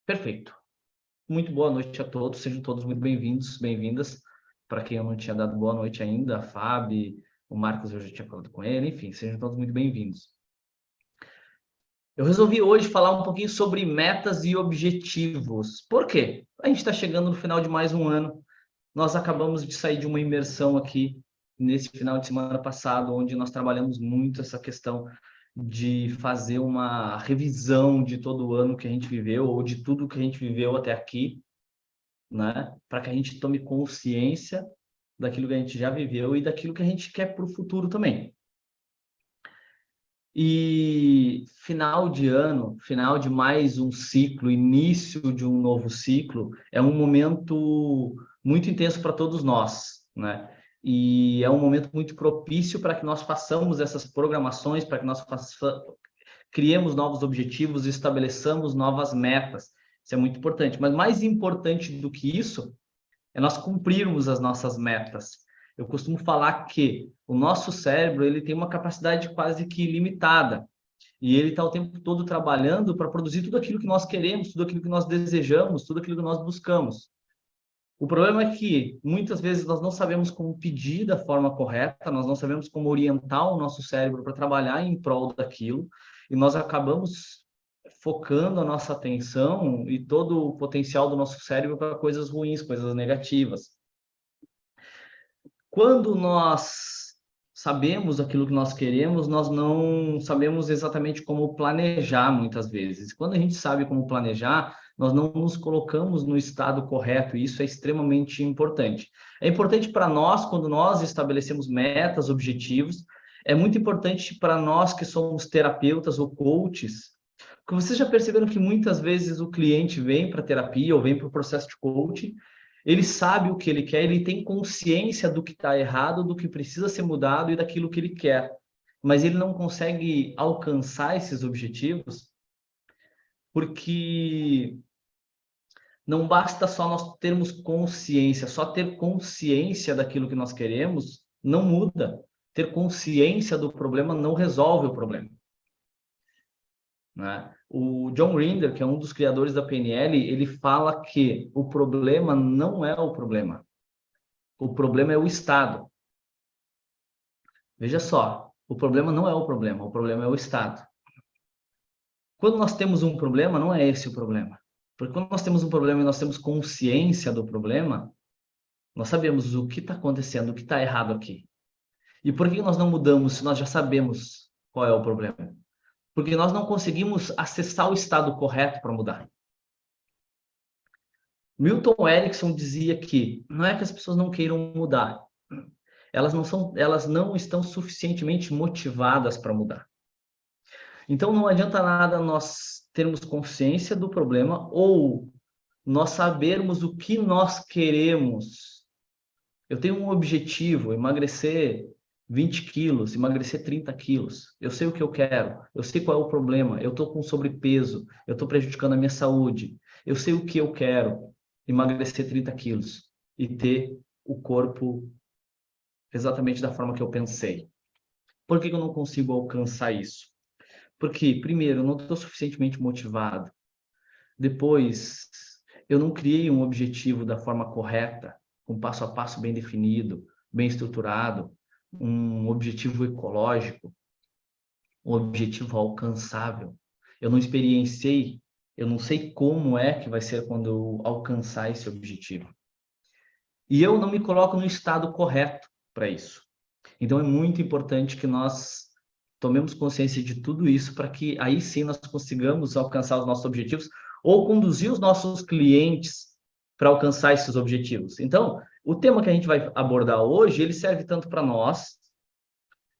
Perfeito. Muito boa noite a todos, sejam todos muito bem-vindos, bem-vindas. Para quem eu não tinha dado boa noite ainda, a Fábio, o Marcos eu já tinha falado com ele, enfim, sejam todos muito bem-vindos. Eu resolvi hoje falar um pouquinho sobre metas e objetivos. Por quê? A gente está chegando no final de mais um ano. Nós acabamos de sair de uma imersão aqui nesse final de semana passado, onde nós trabalhamos muito essa questão de fazer uma revisão de todo o ano que a gente viveu, ou de tudo que a gente viveu até aqui, né? Para que a gente tome consciência daquilo que a gente já viveu e daquilo que a gente quer para o futuro também. E final de ano, final de mais um ciclo, início de um novo ciclo, é um momento muito intenso para todos nós, né? E é um momento muito propício para que nós façamos essas programações, para que nós criemos novos objetivos, estabeleçamos novas metas. Isso é muito importante. Mas mais importante do que isso é nós cumprirmos as nossas metas. Eu costumo falar que o nosso cérebro ele tem uma capacidade quase que ilimitada e ele está o tempo todo trabalhando para produzir tudo aquilo que nós queremos, tudo aquilo que nós desejamos, tudo aquilo que nós buscamos. O problema é que muitas vezes nós não sabemos como pedir da forma correta, nós não sabemos como orientar o nosso cérebro para trabalhar em prol daquilo, e nós acabamos focando a nossa atenção e todo o potencial do nosso cérebro para coisas ruins, coisas negativas. Quando nós sabemos aquilo que nós queremos, nós não sabemos exatamente como planejar muitas vezes. Quando a gente sabe como planejar, nós não nos colocamos no estado correto, e isso é extremamente importante. É importante para nós, quando nós estabelecemos metas, objetivos, é muito importante para nós que somos terapeutas ou coaches, porque vocês já perceberam que muitas vezes o cliente vem para terapia ou vem para o processo de coaching, ele sabe o que ele quer, ele tem consciência do que está errado, do que precisa ser mudado e daquilo que ele quer. Mas ele não consegue alcançar esses objetivos porque não basta só nós termos consciência, só ter consciência daquilo que nós queremos não muda. Ter consciência do problema não resolve o problema, né? O John Grinder, que é um dos criadores da PNL, ele fala que o problema não é o problema. O problema é o estado. Veja só, o problema não é o problema é o estado. Quando nós temos um problema, não é esse o problema. Porque quando nós temos um problema e nós temos consciência do problema, nós sabemos o que está acontecendo, o que está errado aqui. E por que nós não mudamos se nós já sabemos qual é o problema? Porque nós não conseguimos acessar o estado correto para mudar. Milton Erickson dizia que não é que as pessoas não queiram mudar, elas não estão suficientemente motivadas para mudar. Então não adianta nada nós termos consciência do problema ou nós sabermos o que nós queremos. Eu tenho um objetivo, emagrecer 20 quilos, emagrecer 30 quilos. Eu sei o que eu quero, eu sei qual é o problema, eu estou com sobrepeso, eu estou prejudicando a minha saúde. Eu sei o que eu quero, emagrecer 30 quilos e ter o corpo exatamente da forma que eu pensei. Por que eu não consigo alcançar isso? Porque, primeiro, eu não estou suficientemente motivado. Depois, eu não criei um objetivo da forma correta, com passo a passo bem definido, bem estruturado, um objetivo ecológico, um objetivo alcançável. Eu não experienciei, eu não sei como é que vai ser quando eu alcançar esse objetivo. E eu não me coloco no estado correto para isso. Então é muito importante que nós tomemos consciência de tudo isso para que aí sim nós consigamos alcançar os nossos objetivos ou conduzir os nossos clientes para alcançar esses objetivos. Então, o tema que a gente vai abordar hoje, ele serve tanto para nós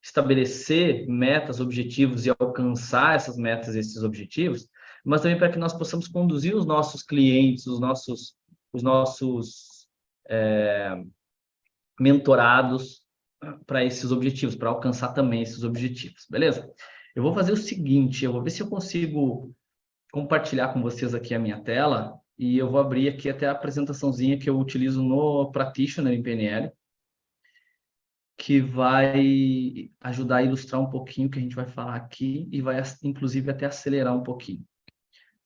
estabelecer metas, objetivos e alcançar essas metas, esses objetivos, mas também para que nós possamos conduzir os nossos clientes, os nossos mentorados para esses objetivos, para alcançar também esses objetivos, beleza? Eu vou fazer o seguinte, eu vou ver se eu consigo compartilhar com vocês aqui a minha tela e eu vou abrir aqui até a apresentaçãozinha que eu utilizo no Practitioner em PNL, que vai ajudar a ilustrar um pouquinho o que a gente vai falar aqui e vai, inclusive, até acelerar um pouquinho.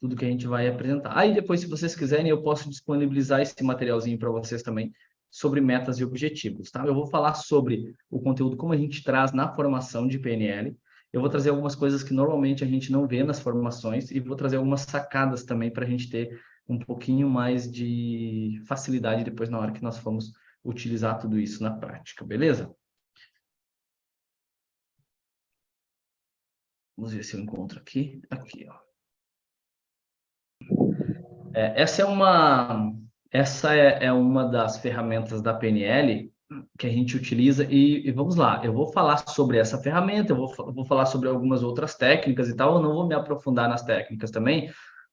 tudo que a gente vai apresentar. Aí depois, se vocês quiserem, eu posso disponibilizar esse materialzinho para vocês também sobre metas e objetivos, tá? Eu vou falar sobre o conteúdo como a gente traz na formação de PNL. Eu vou trazer algumas coisas que normalmente a gente não vê nas formações e vou trazer algumas sacadas também para a gente ter um pouquinho mais de facilidade depois na hora que nós formos utilizar tudo isso na prática, beleza? Vamos ver se eu encontro aqui. Aqui, ó. Essa é uma das ferramentas da PNL que a gente utiliza e vamos lá, eu vou falar sobre essa ferramenta, eu vou falar sobre algumas outras técnicas e tal, eu não vou me aprofundar nas técnicas também,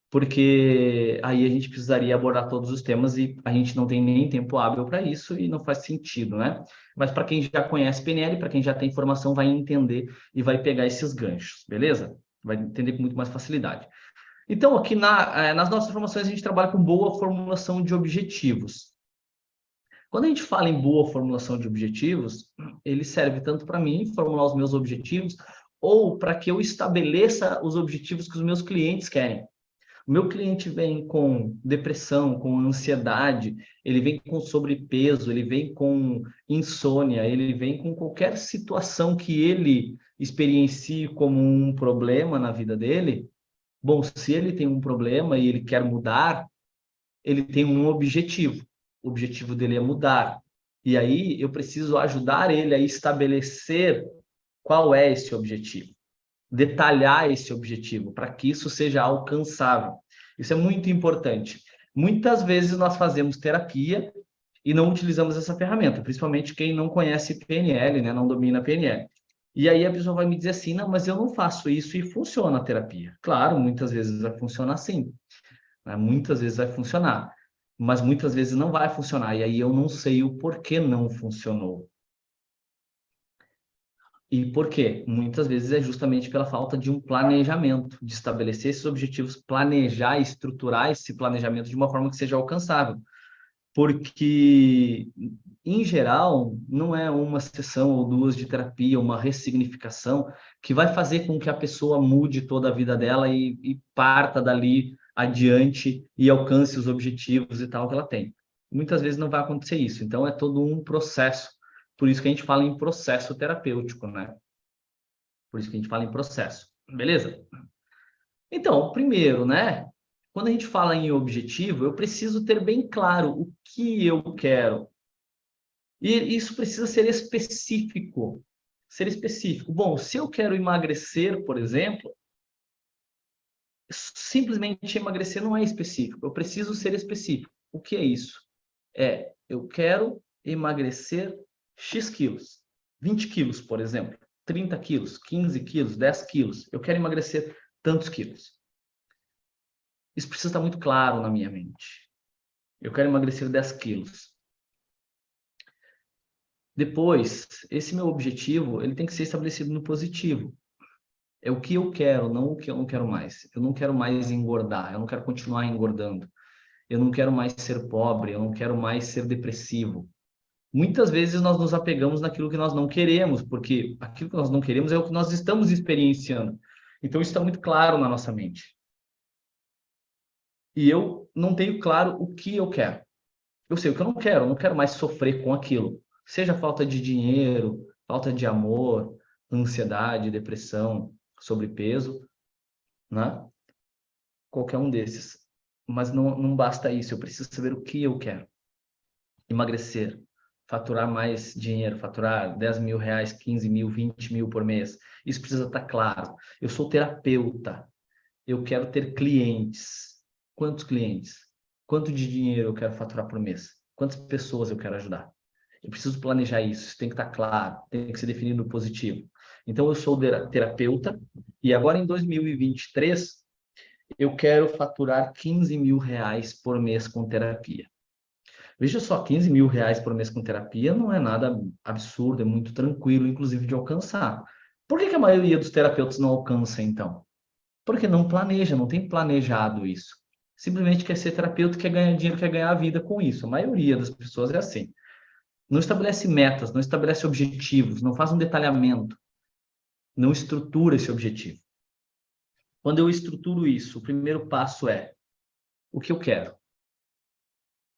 porque aí a gente precisaria abordar todos os temas e a gente não tem nem tempo hábil para isso e não faz sentido, né? Mas para quem já conhece PNL, para quem já tem formação, vai entender e vai pegar esses ganchos, beleza? Vai entender com muito mais facilidade. Então, aqui nas nossas formações, a gente trabalha com boa formulação de objetivos. Quando a gente fala em boa formulação de objetivos, ele serve tanto para mim formular os meus objetivos, ou para que eu estabeleça os objetivos que os meus clientes querem. O meu cliente vem com depressão, com ansiedade, ele vem com sobrepeso, ele vem com insônia, ele vem com qualquer situação que ele experiencie como um problema na vida dele. Bom, se ele tem um problema e ele quer mudar, ele tem um objetivo. O objetivo dele é mudar. E aí eu preciso ajudar ele a estabelecer qual é esse objetivo, detalhar esse objetivo para que isso seja alcançável. Isso é muito importante. Muitas vezes nós fazemos terapia e não utilizamos essa ferramenta, principalmente quem não conhece PNL, né, não domina PNL. E aí a pessoa vai me dizer assim, não, mas eu não faço isso e funciona a terapia. Claro, muitas vezes vai funcionar sim, né? Muitas vezes vai funcionar, mas muitas vezes não vai funcionar. E aí eu não sei o porquê não funcionou. E por quê? Muitas vezes é justamente pela falta de um planejamento, de estabelecer esses objetivos, planejar, estruturar esse planejamento de uma forma que seja alcançável. Porque, em geral, não é uma sessão ou duas de terapia, uma ressignificação que vai fazer com que a pessoa mude toda a vida dela e parta dali adiante e alcance os objetivos e tal que ela tem. Muitas vezes não vai acontecer isso, então é todo um processo. Por isso que a gente fala em processo terapêutico, né? Por isso que a gente fala em processo, beleza? Então, primeiro, né? Quando a gente fala em objetivo, eu preciso ter bem claro o que eu quero. E isso precisa ser específico. Ser específico. Bom, se eu quero emagrecer, por exemplo, simplesmente emagrecer não é específico. Eu preciso ser específico. O que é isso? Eu quero emagrecer X quilos. 20 quilos, por exemplo. 30 quilos, 15 quilos, 10 quilos. Eu quero emagrecer tantos quilos. Isso precisa estar muito claro na minha mente. Eu quero emagrecer 10 quilos. Depois, esse meu objetivo, ele tem que ser estabelecido no positivo. É o que eu quero, não o que eu não quero mais. Eu não quero mais engordar, eu não quero continuar engordando. Eu não quero mais ser pobre, eu não quero mais ser depressivo. Muitas vezes nós nos apegamos naquilo que nós não queremos, porque aquilo que nós não queremos é o que nós estamos experienciando. Então, isso está muito claro na nossa mente. E eu não tenho claro o que eu quero. Eu sei o que eu não quero mais sofrer com aquilo. Seja falta de dinheiro, falta de amor, ansiedade, depressão, sobrepeso, né? Qualquer um desses. Mas não basta isso, eu preciso saber o que eu quero. Emagrecer, faturar mais dinheiro, faturar 10 mil reais, 15 mil, 20 mil por mês. Isso precisa estar claro. Eu sou terapeuta, eu quero ter clientes. Quantos clientes? Quanto de dinheiro eu quero faturar por mês? Quantas pessoas eu quero ajudar? Eu preciso planejar isso, isso tem que estar claro, tem que ser definido no positivo. Então, eu sou terapeuta e agora em 2023 eu quero faturar 15 mil reais por mês com terapia. Veja só, 15 mil reais por mês com terapia não é nada absurdo, é muito tranquilo, inclusive, de alcançar. Por que a maioria dos terapeutas não alcança, então? Porque não planeja, não tem planejado isso. Simplesmente quer ser terapeuta, quer ganhar dinheiro, quer ganhar a vida com isso. A maioria das pessoas é assim. Não estabelece metas, não estabelece objetivos, não faz um detalhamento, não estrutura esse objetivo. Quando eu estruturo isso, o primeiro passo é o que eu quero.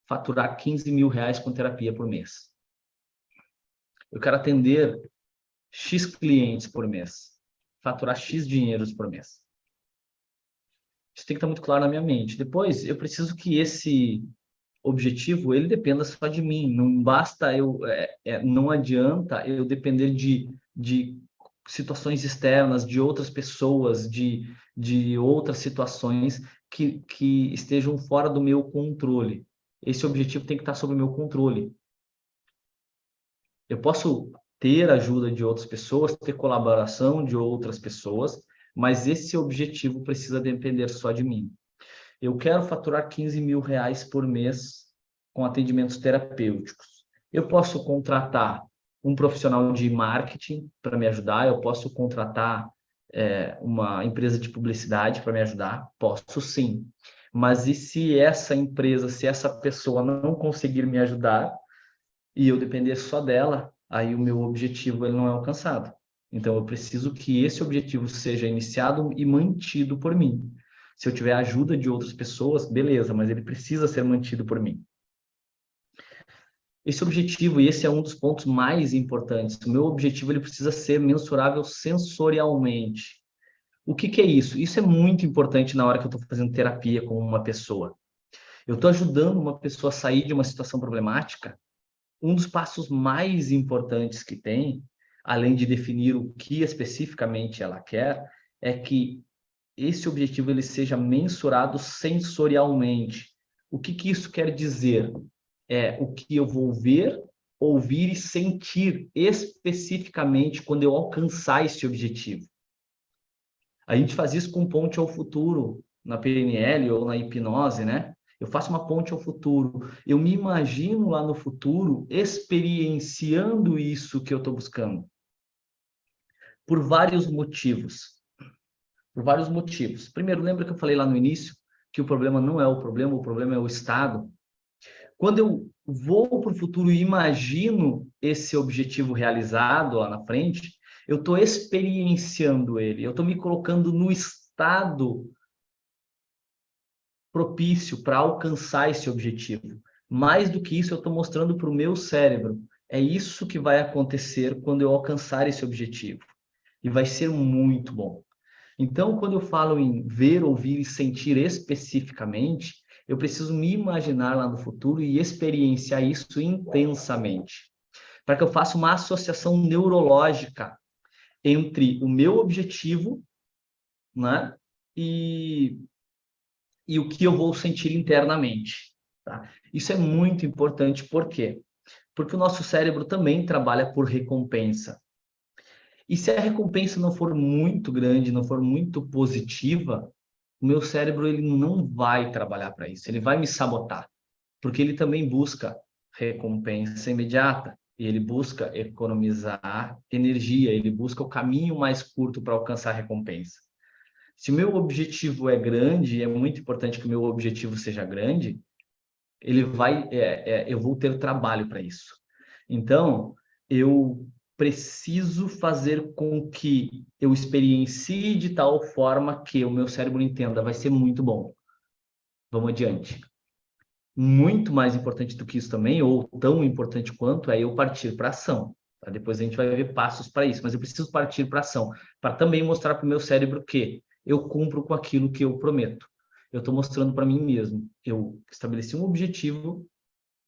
Faturar 15 mil reais com terapia por mês. Eu quero atender X clientes por mês. Faturar X dinheiros por mês. Isso tem que estar muito claro na minha mente. Depois, eu preciso que esse objetivo, ele dependa só de mim. Não basta não adianta eu depender de situações externas, de outras pessoas, de outras situações que estejam fora do meu controle. Esse objetivo tem que estar sob o meu controle. Eu posso ter ajuda de outras pessoas, ter colaboração de outras pessoas, mas esse objetivo precisa depender só de mim. Eu quero faturar 15 mil reais por mês com atendimentos terapêuticos. Eu posso contratar um profissional de marketing para me ajudar, eu posso contratar uma empresa de publicidade para me ajudar? Posso sim. Mas e se essa empresa, se essa pessoa não conseguir me ajudar e eu depender só dela, aí o meu objetivo ele não é alcançado. Então eu preciso que esse objetivo seja iniciado e mantido por mim. Se eu tiver a ajuda de outras pessoas, beleza, mas ele precisa ser mantido por mim. Esse objetivo, e esse é um dos pontos mais importantes, o meu objetivo ele precisa ser mensurável sensorialmente. O que é isso? Isso é muito importante na hora que eu estou fazendo terapia com uma pessoa. Eu estou ajudando uma pessoa a sair de uma situação problemática. Um dos passos mais importantes que tem, além de definir o que especificamente ela quer, é que esse objetivo ele seja mensurado sensorialmente. O que isso quer dizer? É o que eu vou ver, ouvir e sentir especificamente quando eu alcançar esse objetivo. A gente faz isso com ponte ao futuro, na PNL ou na hipnose, né? Eu faço uma ponte ao futuro. Eu me imagino lá no futuro experienciando isso que eu estou buscando. Por vários motivos. Por vários motivos. Primeiro, lembra que eu falei lá no início que o problema não é o problema é o estado. Quando eu vou para o futuro e imagino esse objetivo realizado lá na frente, eu estou experienciando ele, eu estou me colocando no estado propício para alcançar esse objetivo. Mais do que isso, eu estou mostrando para o meu cérebro. É isso que vai acontecer quando eu alcançar esse objetivo. E vai ser muito bom. Então, quando eu falo em ver, ouvir e sentir especificamente, eu preciso me imaginar lá no futuro e experienciar isso intensamente. Para que eu faça uma associação neurológica entre o meu objetivo, né, e o que eu vou sentir internamente. Tá? Isso é muito importante, por quê? Porque o nosso cérebro também trabalha por recompensa. E se a recompensa não for muito grande, não for muito positiva, o meu cérebro ele não vai trabalhar para isso, ele vai me sabotar, porque ele também busca recompensa imediata, e ele busca economizar energia, ele busca o caminho mais curto para alcançar a recompensa. Se o meu objetivo é grande, é muito importante que o meu objetivo seja grande, eu vou ter trabalho para isso. Então, eu preciso fazer com que eu experiencie de tal forma que o meu cérebro entenda, vai ser muito bom. Vamos adiante. Muito mais importante do que isso também, ou tão importante quanto, é eu partir para ação. Tá? Depois a gente vai ver passos para isso, mas eu preciso partir para ação, para também mostrar para o meu cérebro que eu cumpro com aquilo que eu prometo. Eu estou mostrando para mim mesmo. Eu estabeleci um objetivo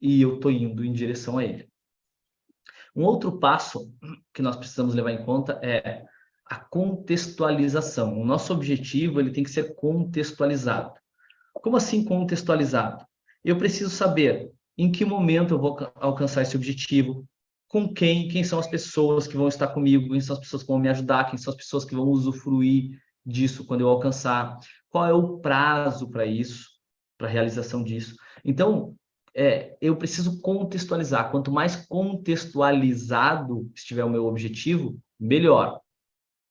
e eu estou indo em direção a ele. Um outro passo que nós precisamos levar em conta é a contextualização. O nosso objetivo ele tem que ser contextualizado. Como assim contextualizado? Eu preciso saber em que momento eu vou alcançar esse objetivo, com quem são as pessoas que vão estar comigo, quem são as pessoas que vão me ajudar, quem são as pessoas que vão usufruir disso quando eu alcançar, qual é o prazo para isso, para a realização disso. Então, eu preciso contextualizar. Quanto mais contextualizado estiver o meu objetivo, melhor.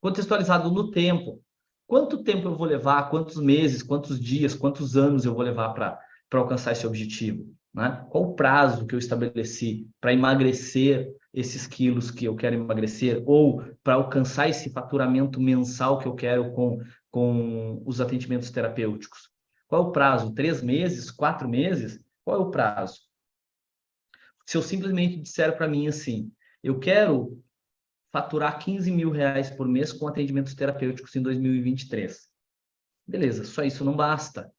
Contextualizado no tempo. Quanto tempo eu vou levar, quantos meses, quantos dias, quantos anos eu vou levar para alcançar esse objetivo? Né? Qual o prazo que eu estabeleci para emagrecer esses quilos que eu quero emagrecer ou para alcançar esse faturamento mensal que eu quero com os atendimentos terapêuticos? Qual é o prazo? 3 meses? 4 meses? Qual é o prazo? Se eu simplesmente disser para mim assim, eu quero faturar 15 mil reais por mês com atendimentos terapêuticos em 2023. Beleza, só isso não basta.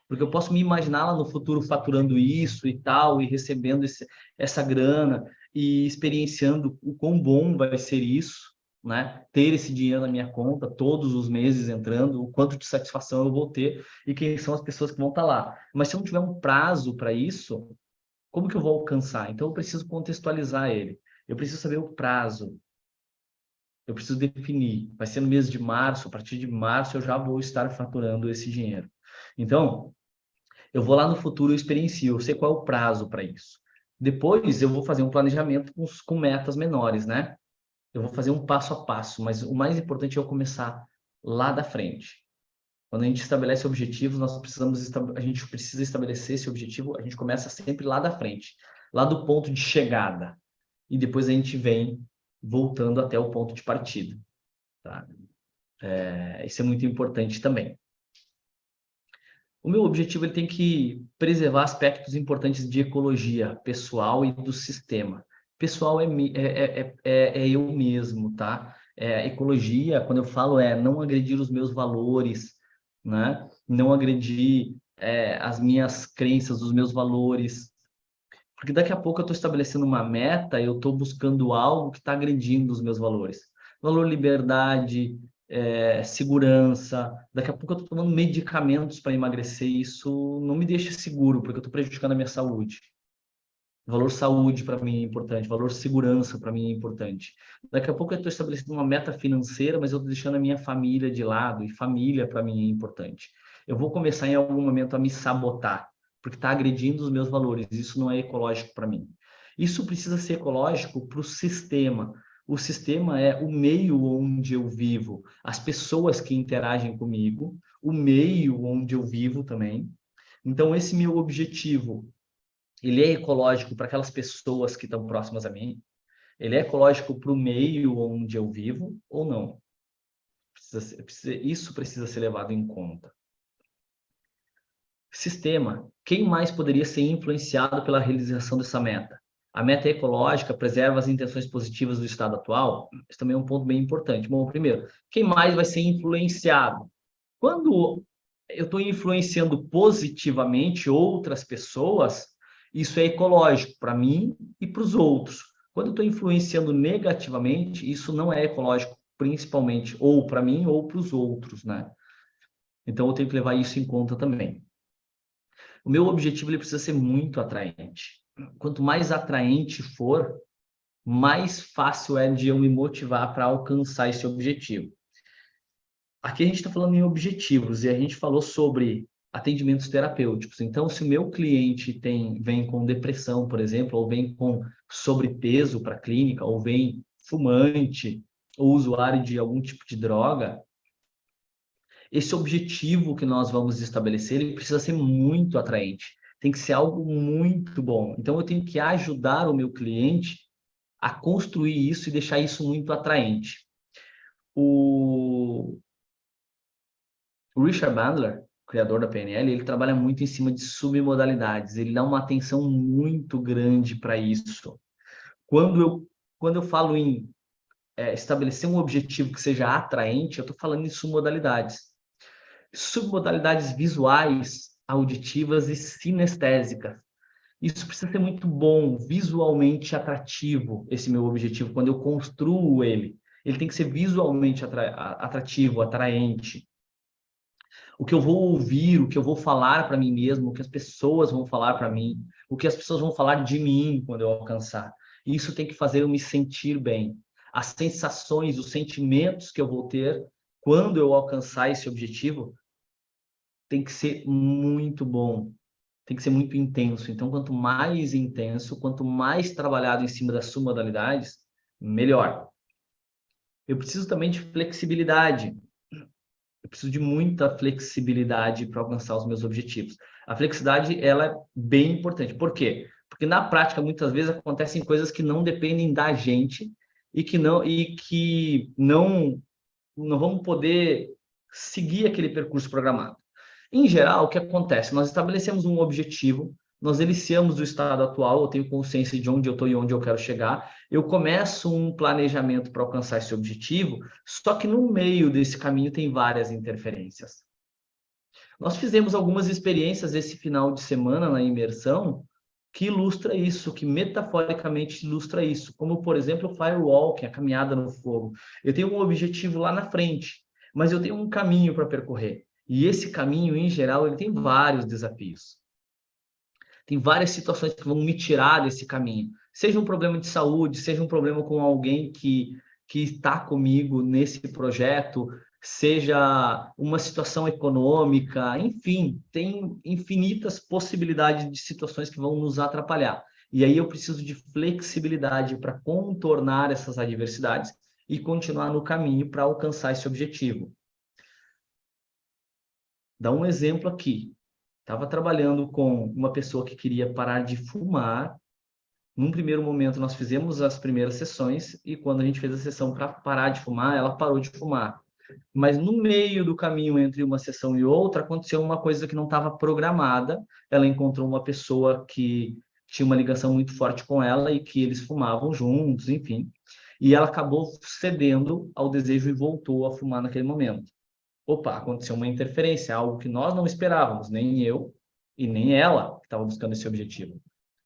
Porque eu posso me imaginar lá no futuro faturando isso e tal, e recebendo essa grana, e experienciando o quão bom vai ser isso, né? Ter esse dinheiro na minha conta, todos os meses entrando, o quanto de satisfação eu vou ter, e quem são as pessoas que vão estar lá. Mas se eu não tiver um prazo para isso, como que eu vou alcançar? Então eu preciso contextualizar ele. Eu preciso saber o prazo. Eu preciso definir. Vai ser no mês de março, a partir de março eu já vou estar faturando esse dinheiro. Então, eu vou lá no futuro, eu experiencio, eu sei qual é o prazo para isso. Depois eu vou fazer um planejamento com metas menores, né? Eu vou fazer um passo a passo, mas o mais importante é eu começar lá da frente. Quando a gente estabelece objetivos, a gente precisa estabelecer esse objetivo, a gente começa sempre lá da frente, lá do ponto de chegada. E depois a gente vem voltando até o ponto de partida, tá? Isso é muito importante também. O meu objetivo ele tem que preservar aspectos importantes de ecologia pessoal e do sistema. Pessoal é eu mesmo, tá? Ecologia, quando eu falo, não agredir os meus valores, né? Não agredir as minhas crenças, os meus valores. Porque daqui a pouco eu estou estabelecendo uma meta, eu estou buscando algo que está agredindo os meus valores. Valor liberdade, segurança. Daqui a pouco eu estou tomando medicamentos para emagrecer. Isso não me deixa seguro, porque eu estou prejudicando a minha saúde. Valor saúde para mim é importante, valor segurança para mim é importante. Daqui a pouco eu estou estabelecendo uma meta financeira, mas eu estou deixando a minha família de lado, e família para mim é importante. Eu vou começar em algum momento a me sabotar, porque está agredindo os meus valores. Isso não é ecológico para mim. Isso precisa ser ecológico para o sistema. O sistema é o meio onde eu vivo, as pessoas que interagem comigo, o meio onde eu vivo também. Então, esse meu objetivo ele é ecológico para aquelas pessoas que estão próximas a mim? Ele é ecológico para o meio onde eu vivo ou não? Isso precisa ser levado em conta. Sistema. Quem mais poderia ser influenciado pela realização dessa meta? A meta ecológica preserva as intenções positivas do estado atual? Isso também é um ponto bem importante. Bom, primeiro, quem mais vai ser influenciado? Quando eu estou influenciando positivamente outras pessoas, isso é ecológico para mim e para os outros. Quando eu estou influenciando negativamente, isso não é ecológico, principalmente ou para mim ou para os outros, né? Então eu tenho que levar isso em conta também. O meu objetivo ele precisa ser muito atraente. Quanto mais atraente for, mais fácil é de eu me motivar para alcançar esse objetivo. Aqui a gente está falando em objetivos e a gente falou sobre atendimentos terapêuticos. Então, se o meu cliente vem com depressão, por exemplo, ou vem com sobrepeso para a clínica, ou vem fumante, ou usuário de algum tipo de droga, esse objetivo que nós vamos estabelecer, ele precisa ser muito atraente. Tem que ser algo muito bom. Então, eu tenho que ajudar o meu cliente a construir isso e deixar isso muito atraente. O Richard Bandler, criador da PNL, ele trabalha muito em cima de submodalidades. Ele dá uma atenção muito grande para isso. Quando eu falo em estabelecer um objetivo que seja atraente, eu estou falando em submodalidades. Submodalidades visuais, auditivas e sinestésicas. Isso precisa ser muito bom, visualmente atrativo, esse meu objetivo, quando eu construo ele. Ele tem que ser visualmente atrativo, atraente. O que eu vou ouvir, o que eu vou falar para mim mesmo, o que as pessoas vão falar para mim, o que as pessoas vão falar de mim quando eu alcançar. Isso tem que fazer eu me sentir bem. As sensações, os sentimentos que eu vou ter quando eu alcançar esse objetivo tem que ser muito bom, tem que ser muito intenso. Então, quanto mais intenso, quanto mais trabalhado em cima das submodalidades, melhor. Eu preciso também de flexibilidade. Eu preciso de muita flexibilidade para alcançar os meus objetivos. A flexibilidade, ela é bem importante. Por quê? Porque na prática, muitas vezes, acontecem coisas que não dependem da gente e que não vamos poder seguir aquele percurso programado. Em geral, o que acontece? Nós estabelecemos um objetivo, nós deliciamos do estado atual, eu tenho consciência de onde eu estou e onde eu quero chegar, eu começo um planejamento para alcançar esse objetivo, só que no meio desse caminho tem várias interferências. Nós fizemos algumas experiências esse final de semana na imersão que ilustra isso, que metaforicamente ilustra isso, como, por exemplo, o firewalking, a caminhada no fogo. Eu tenho um objetivo lá na frente, mas eu tenho um caminho para percorrer. E esse caminho, em geral, ele tem vários desafios. Tem várias situações que vão me tirar desse caminho. Seja um problema de saúde, seja um problema com alguém que está comigo nesse projeto, seja uma situação econômica, enfim, tem infinitas possibilidades de situações que vão nos atrapalhar. E aí eu preciso de flexibilidade para contornar essas adversidades e continuar no caminho para alcançar esse objetivo. Dá um exemplo aqui. Estava trabalhando com uma pessoa que queria parar de fumar. Num primeiro momento, nós fizemos as primeiras sessões e quando a gente fez a sessão para parar de fumar, ela parou de fumar. Mas no meio do caminho entre uma sessão e outra, aconteceu uma coisa que não estava programada. Ela encontrou uma pessoa que tinha uma ligação muito forte com ela e que eles fumavam juntos, enfim. E ela acabou cedendo ao desejo e voltou a fumar naquele momento. Opa, aconteceu uma interferência, algo que nós não esperávamos, nem eu e nem ela que estava buscando esse objetivo.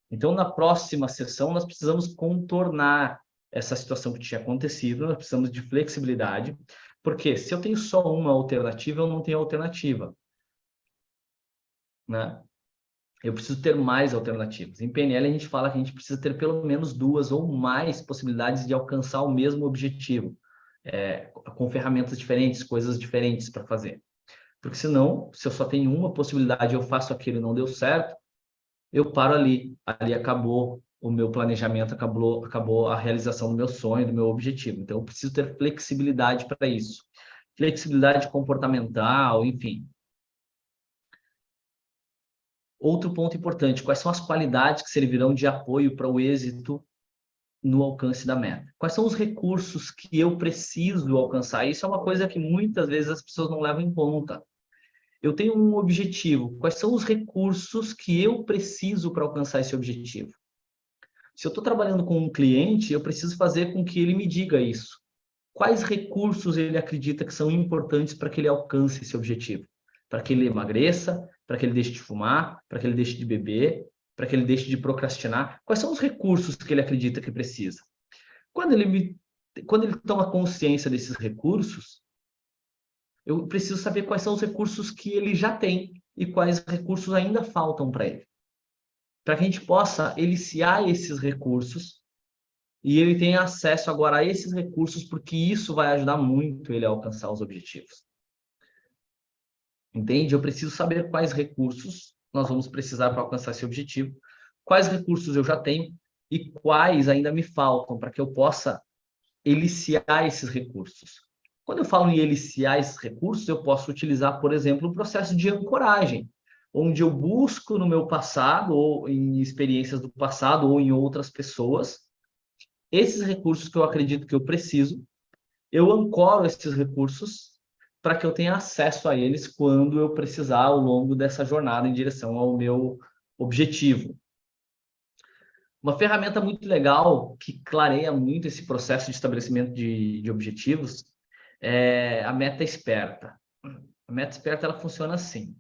Então, na próxima sessão, nós precisamos contornar essa situação que tinha acontecido, nós precisamos de flexibilidade, porque se eu tenho só uma alternativa, eu não tenho alternativa, né? Eu preciso ter mais alternativas. Em PNL, a gente fala que a gente precisa ter pelo menos 2 ou mais possibilidades de alcançar o mesmo objetivo, com ferramentas diferentes, coisas diferentes para fazer. Porque senão, se eu só tenho uma possibilidade, eu faço aquilo e não deu certo, eu paro ali. Ali acabou o meu planejamento, acabou a realização do meu sonho, do meu objetivo. Então, eu preciso ter flexibilidade para isso. Flexibilidade comportamental, enfim. Outro ponto importante, quais são as qualidades que servirão de apoio para o êxito no alcance da meta? Quais são os recursos que eu preciso alcançar? Isso é uma coisa que muitas vezes as pessoas não levam em conta. Eu tenho um objetivo. Quais são os recursos que eu preciso para alcançar esse objetivo? Se eu estou trabalhando com um cliente, eu preciso fazer com que ele me diga isso. Quais recursos ele acredita que são importantes para que ele alcance esse objetivo? Para que ele emagreça, para que ele deixe de fumar, para que ele deixe de beber, para que ele deixe de procrastinar? Quais são os recursos que ele acredita que precisa? Quando ele toma consciência desses recursos, eu preciso saber quais são os recursos que ele já tem e quais recursos ainda faltam para ele. Para que a gente possa eliciar esses recursos e ele tenha acesso agora a esses recursos, porque isso vai ajudar muito ele a alcançar os objetivos. Entende? Eu preciso saber quais recursos nós vamos precisar para alcançar esse objetivo, quais recursos eu já tenho e quais ainda me faltam para que eu possa eliciar esses recursos. Quando eu falo em eliciar esses recursos, eu posso utilizar, por exemplo, o processo de ancoragem, onde eu busco no meu passado, ou em experiências do passado, ou em outras pessoas, esses recursos que eu acredito que eu preciso, eu ancoro esses recursos para que eu tenha acesso a eles quando eu precisar ao longo dessa jornada em direção ao meu objetivo. Uma ferramenta muito legal que clareia muito esse processo de estabelecimento de objetivos é a meta esperta. A meta esperta ela funciona assim,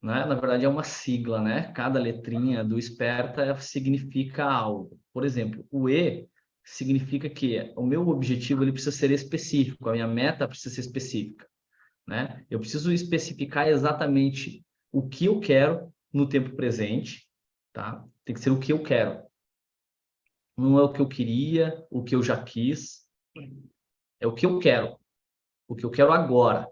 né? Na verdade é uma sigla, né? Cada letrinha do esperta significa algo. Por exemplo, o E significa que o meu objetivo ele precisa ser específico, a minha meta precisa ser específica, né? Eu preciso especificar exatamente o que eu quero no tempo presente, tá? Tem que ser o que eu quero. Não é o que eu queria, o que eu já quis, é o que eu quero agora,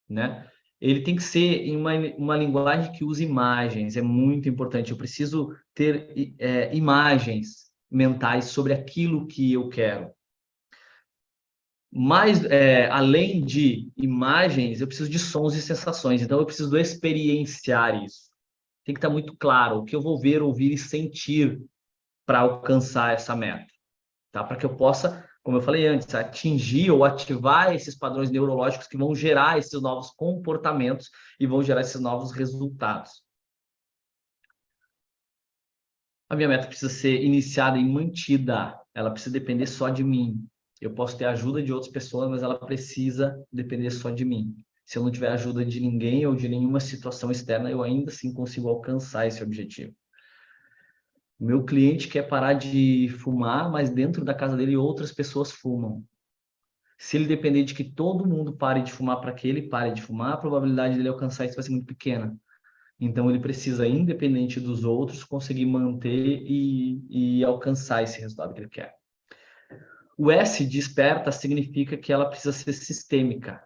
né? Ele tem que ser em uma linguagem que use imagens, é muito importante. Eu preciso ter imagens mentais sobre aquilo que eu quero. Mas, além de imagens, eu preciso de sons e sensações. Então, eu preciso experienciar isso. Tem que estar muito claro o que eu vou ver, ouvir e sentir para alcançar essa meta, tá? Para que eu possa como eu falei antes, atingir ou ativar esses padrões neurológicos que vão gerar esses novos comportamentos e vão gerar esses novos resultados. A minha meta precisa ser iniciada e mantida. Ela precisa depender só de mim. Eu posso ter a ajuda de outras pessoas, mas ela precisa depender só de mim. Se eu não tiver ajuda de ninguém ou de nenhuma situação externa, eu ainda assim consigo alcançar esse objetivo. O meu cliente quer parar de fumar, mas dentro da casa dele outras pessoas fumam. Se ele depender de que todo mundo pare de fumar para que ele pare de fumar, a probabilidade dele alcançar isso vai ser muito pequena. Então, ele precisa, independente dos outros, conseguir manter e alcançar esse resultado que ele quer. O S de esperta significa que ela precisa ser sistêmica.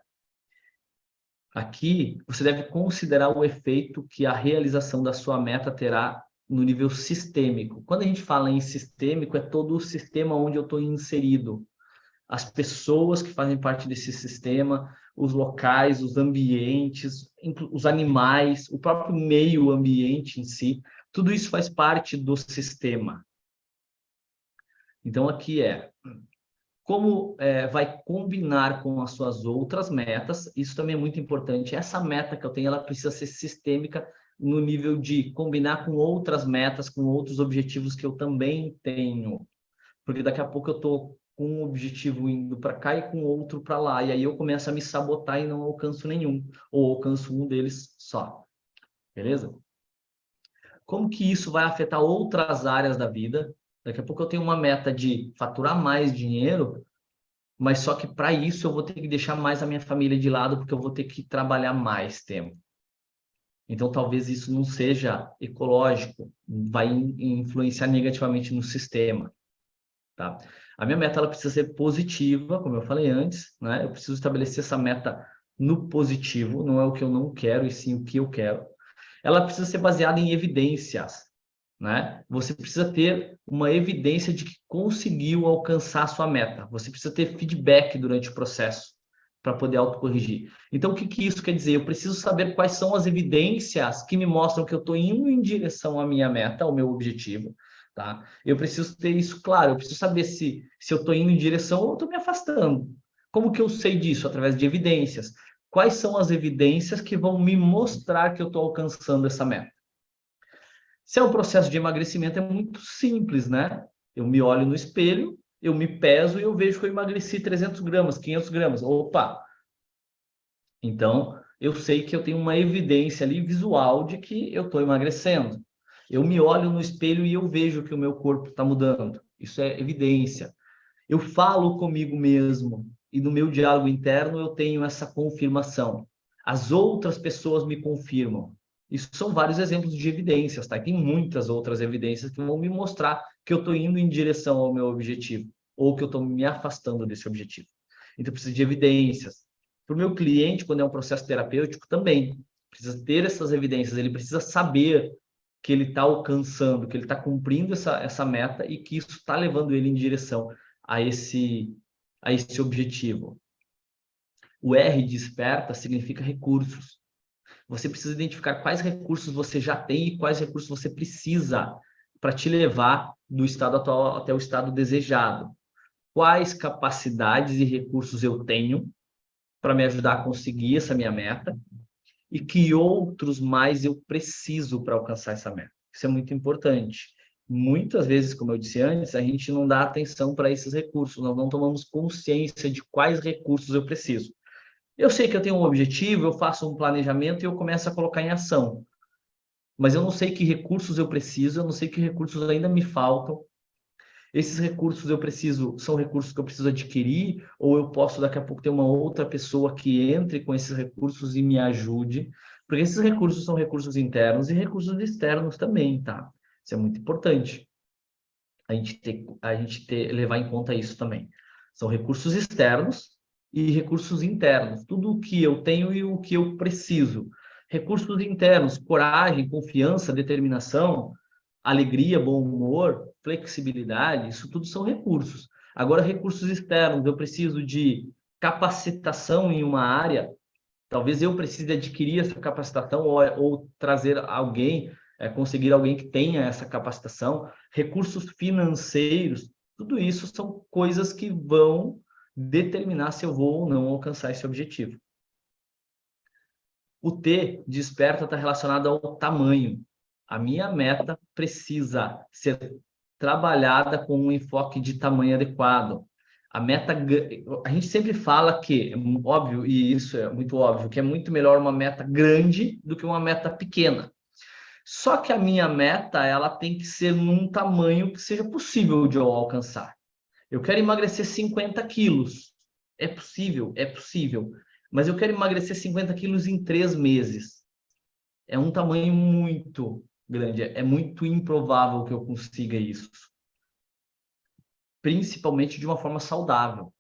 Aqui, você deve considerar o efeito que a realização da sua meta terá no nível sistêmico. Quando a gente fala em sistêmico, é todo o sistema onde eu estou inserido. As pessoas que fazem parte desse sistema, os locais, os ambientes, os animais, o próprio meio ambiente em si, tudo isso faz parte do sistema. Então, aqui como vai combinar com as suas outras metas, isso também é muito importante. Essa meta que eu tenho, ela precisa ser sistêmica no nível de combinar com outras metas, com outros objetivos que eu também tenho. Porque daqui a pouco eu estou com um objetivo indo para cá e com outro para lá, e aí eu começo a me sabotar e não alcanço nenhum, ou alcanço um deles só. Beleza? Como que isso vai afetar outras áreas da vida? Daqui a pouco eu tenho uma meta de faturar mais dinheiro, mas só que para isso eu vou ter que deixar mais a minha família de lado, porque eu vou ter que trabalhar mais tempo. Então, talvez isso não seja ecológico, vai influenciar negativamente no sistema. Tá? A minha meta ela precisa ser positiva, como eu falei antes, né? Eu preciso estabelecer essa meta no positivo, não é o que eu não quero, e sim o que eu quero. Ela precisa ser baseada em evidências, né? Você precisa ter uma evidência de que conseguiu alcançar a sua meta. Você precisa ter feedback durante o processo para poder autocorrigir. Então, o que isso quer dizer? Eu preciso saber quais são as evidências que me mostram que eu estou indo em direção à minha meta, ao meu objetivo. Tá? Eu preciso ter isso claro, eu preciso saber se eu estou indo em direção ou estou me afastando. Como que eu sei disso? Através de evidências. Quais são as evidências que vão me mostrar que eu estou alcançando essa meta? Se é um processo de emagrecimento, é muito simples, né? Eu me olho no espelho, eu me peso e eu vejo que eu emagreci 300 gramas, 500 gramas. Opa! Então, eu sei que eu tenho uma evidência ali visual de que eu estou emagrecendo. Eu me olho no espelho e eu vejo que o meu corpo está mudando. Isso é evidência. Eu falo comigo mesmo e no meu diálogo interno eu tenho essa confirmação. As outras pessoas me confirmam. Isso são vários exemplos de evidências, tá? E tem muitas outras evidências que vão me mostrar que eu estou indo em direção ao meu objetivo ou que eu estou me afastando desse objetivo. Então, eu preciso de evidências. Para o meu cliente, quando é um processo terapêutico, também precisa ter essas evidências. Ele precisa saber que ele está alcançando, que ele está cumprindo essa meta e que isso está levando ele em direção a esse objetivo. O R de esperta significa recursos. Você precisa identificar quais recursos você já tem e quais recursos você precisa para te levar do estado atual até o estado desejado. Quais capacidades e recursos eu tenho para me ajudar a conseguir essa minha meta e que outros mais eu preciso para alcançar essa meta. Isso é muito importante. Muitas vezes, como eu disse antes, a gente não dá atenção para esses recursos, nós não tomamos consciência de quais recursos eu preciso. Eu sei que eu tenho um objetivo, eu faço um planejamento e eu começo a colocar em ação. Mas eu não sei que recursos eu preciso, eu não sei que recursos ainda me faltam. Esses recursos são recursos que eu preciso adquirir, ou eu posso daqui a pouco ter uma outra pessoa que entre com esses recursos e me ajude, porque esses recursos são recursos internos e recursos externos também, tá? Isso é muito importante. Levar em conta isso também. São recursos externos e recursos internos. Tudo o que eu tenho e o que eu preciso. Recursos internos, coragem, confiança, determinação, alegria, bom humor, flexibilidade, isso tudo são recursos. Agora, recursos externos, eu preciso de capacitação em uma área, talvez eu precise adquirir essa capacitação ou trazer alguém, conseguir alguém que tenha essa capacitação, recursos financeiros, Tudo isso são coisas que vão determinar se eu vou ou não alcançar esse objetivo. O T, desperta, está relacionado ao tamanho. A minha meta precisa ser trabalhada com um enfoque de tamanho adequado. A gente sempre fala que, é óbvio, e isso é muito óbvio, que é muito melhor uma meta grande do que uma meta pequena. Só que a minha meta, ela tem que ser num tamanho que seja possível de eu alcançar. Eu quero emagrecer 50 quilos. É possível, é possível. Mas eu quero emagrecer 50 quilos em 3 meses. É um tamanho muito grande. É muito improvável que eu consiga isso. Principalmente de uma forma saudável,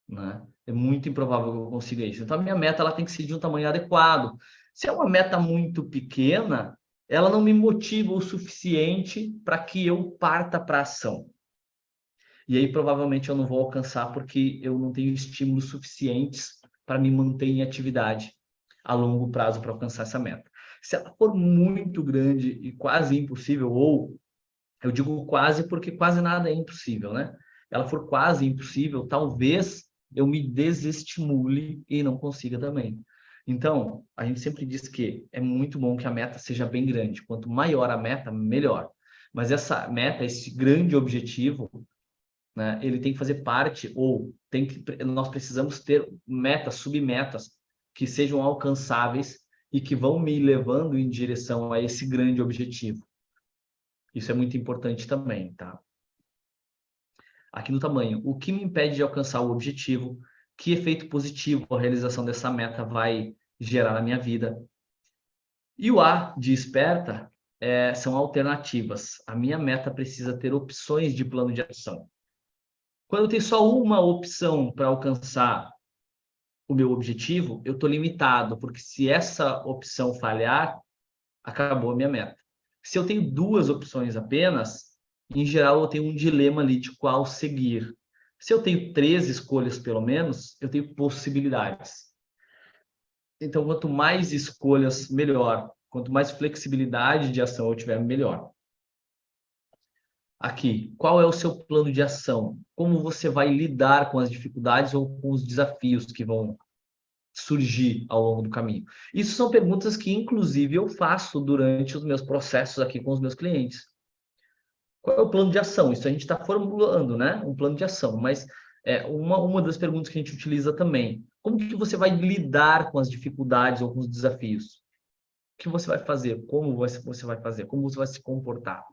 né? É muito improvável que eu consiga isso. Então, a minha meta ela tem que ser de um tamanho adequado. Se é uma meta muito pequena, ela não me motiva o suficiente para que eu parta para a ação. E aí, provavelmente, eu não vou alcançar porque eu não tenho estímulos suficientes para me manter em atividade a longo prazo para alcançar essa meta. Se ela for muito grande e quase impossível, ou eu digo quase porque quase nada é impossível, né? Ela for quase impossível, talvez eu me desestimule e não consiga também. Então, a gente sempre diz que é muito bom que a meta seja bem grande. Quanto maior a meta, melhor. Mas essa meta, esse grande objetivo, né, ele tem que fazer parte, ou nós precisamos ter metas, submetas, que sejam alcançáveis e que vão me levando em direção a esse grande objetivo. Isso é muito importante também, tá? Aqui no tamanho, o que me impede de alcançar o objetivo? Que efeito positivo a realização dessa meta vai gerar na minha vida? E o A de esperta são alternativas. A minha meta precisa ter opções de plano de ação. Quando eu tenho só uma opção para alcançar o meu objetivo, eu estou limitado, porque se essa opção falhar, acabou a minha meta. Se eu tenho duas opções apenas, em geral eu tenho um dilema ali de qual seguir. Se eu tenho 3 escolhas pelo menos, eu tenho possibilidades. Então, quanto mais escolhas, melhor. Quanto mais flexibilidade de ação eu tiver, melhor. Aqui, qual é o seu plano de ação? Como você vai lidar com as dificuldades ou com os desafios que vão surgir ao longo do caminho? Isso são perguntas que, inclusive, eu faço durante os meus processos aqui com os meus clientes. Qual é o plano de ação? Isso a gente está formulando, né? Um plano de ação, mas uma das perguntas que a gente utiliza também. Como que você vai lidar com as dificuldades ou com os desafios? O que você vai fazer? Como você vai fazer? Como você vai se comportar?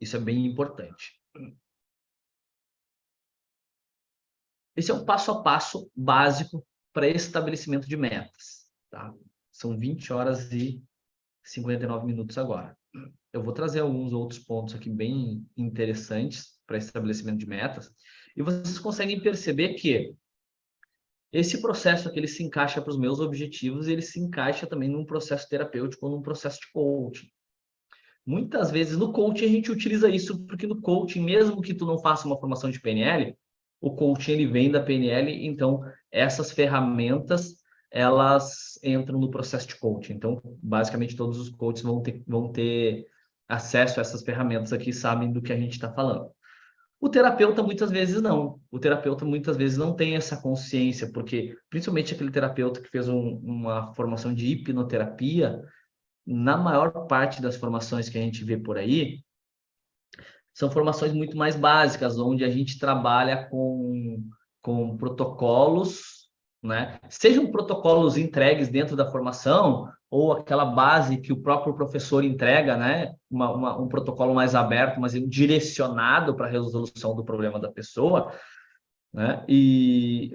Isso é bem importante. Esse é um passo a passo básico para estabelecimento de metas, tá? São 20 horas e 59 minutos agora. Eu vou trazer alguns outros pontos aqui bem interessantes para estabelecimento de metas, e vocês conseguem perceber que esse processo aqui ele se encaixa para os meus objetivos e ele se encaixa também num processo terapêutico ou num processo de coaching. Muitas vezes no coaching a gente utiliza isso porque no coaching, mesmo que tu não faça uma formação de PNL, o coaching ele vem da PNL, então essas ferramentas elas entram no processo de coaching. Então, basicamente todos os coaches vão ter acesso a essas ferramentas aqui, sabem do que a gente está falando. O terapeuta muitas vezes não. O terapeuta muitas vezes não tem essa consciência, porque principalmente aquele terapeuta que fez uma formação de hipnoterapia, na maior parte das formações que a gente vê por aí, são formações muito mais básicas, onde a gente trabalha com protocolos, né? Sejam protocolos entregues dentro da formação, ou aquela base que o próprio professor entrega, né? Um protocolo mais aberto, mas direcionado para a resolução do problema da pessoa, né?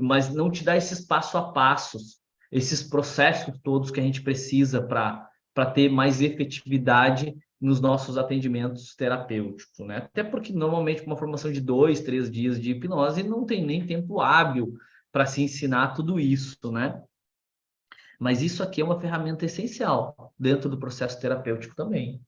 Mas não te dá esses passo a passos, esses processos todos que a gente precisa para ter mais efetividade nos nossos atendimentos terapêuticos, né? Até porque normalmente uma formação de 2, 3 dias de hipnose não tem nem tempo hábil para se ensinar tudo isso, né? Mas isso aqui é uma ferramenta essencial dentro do processo terapêutico também,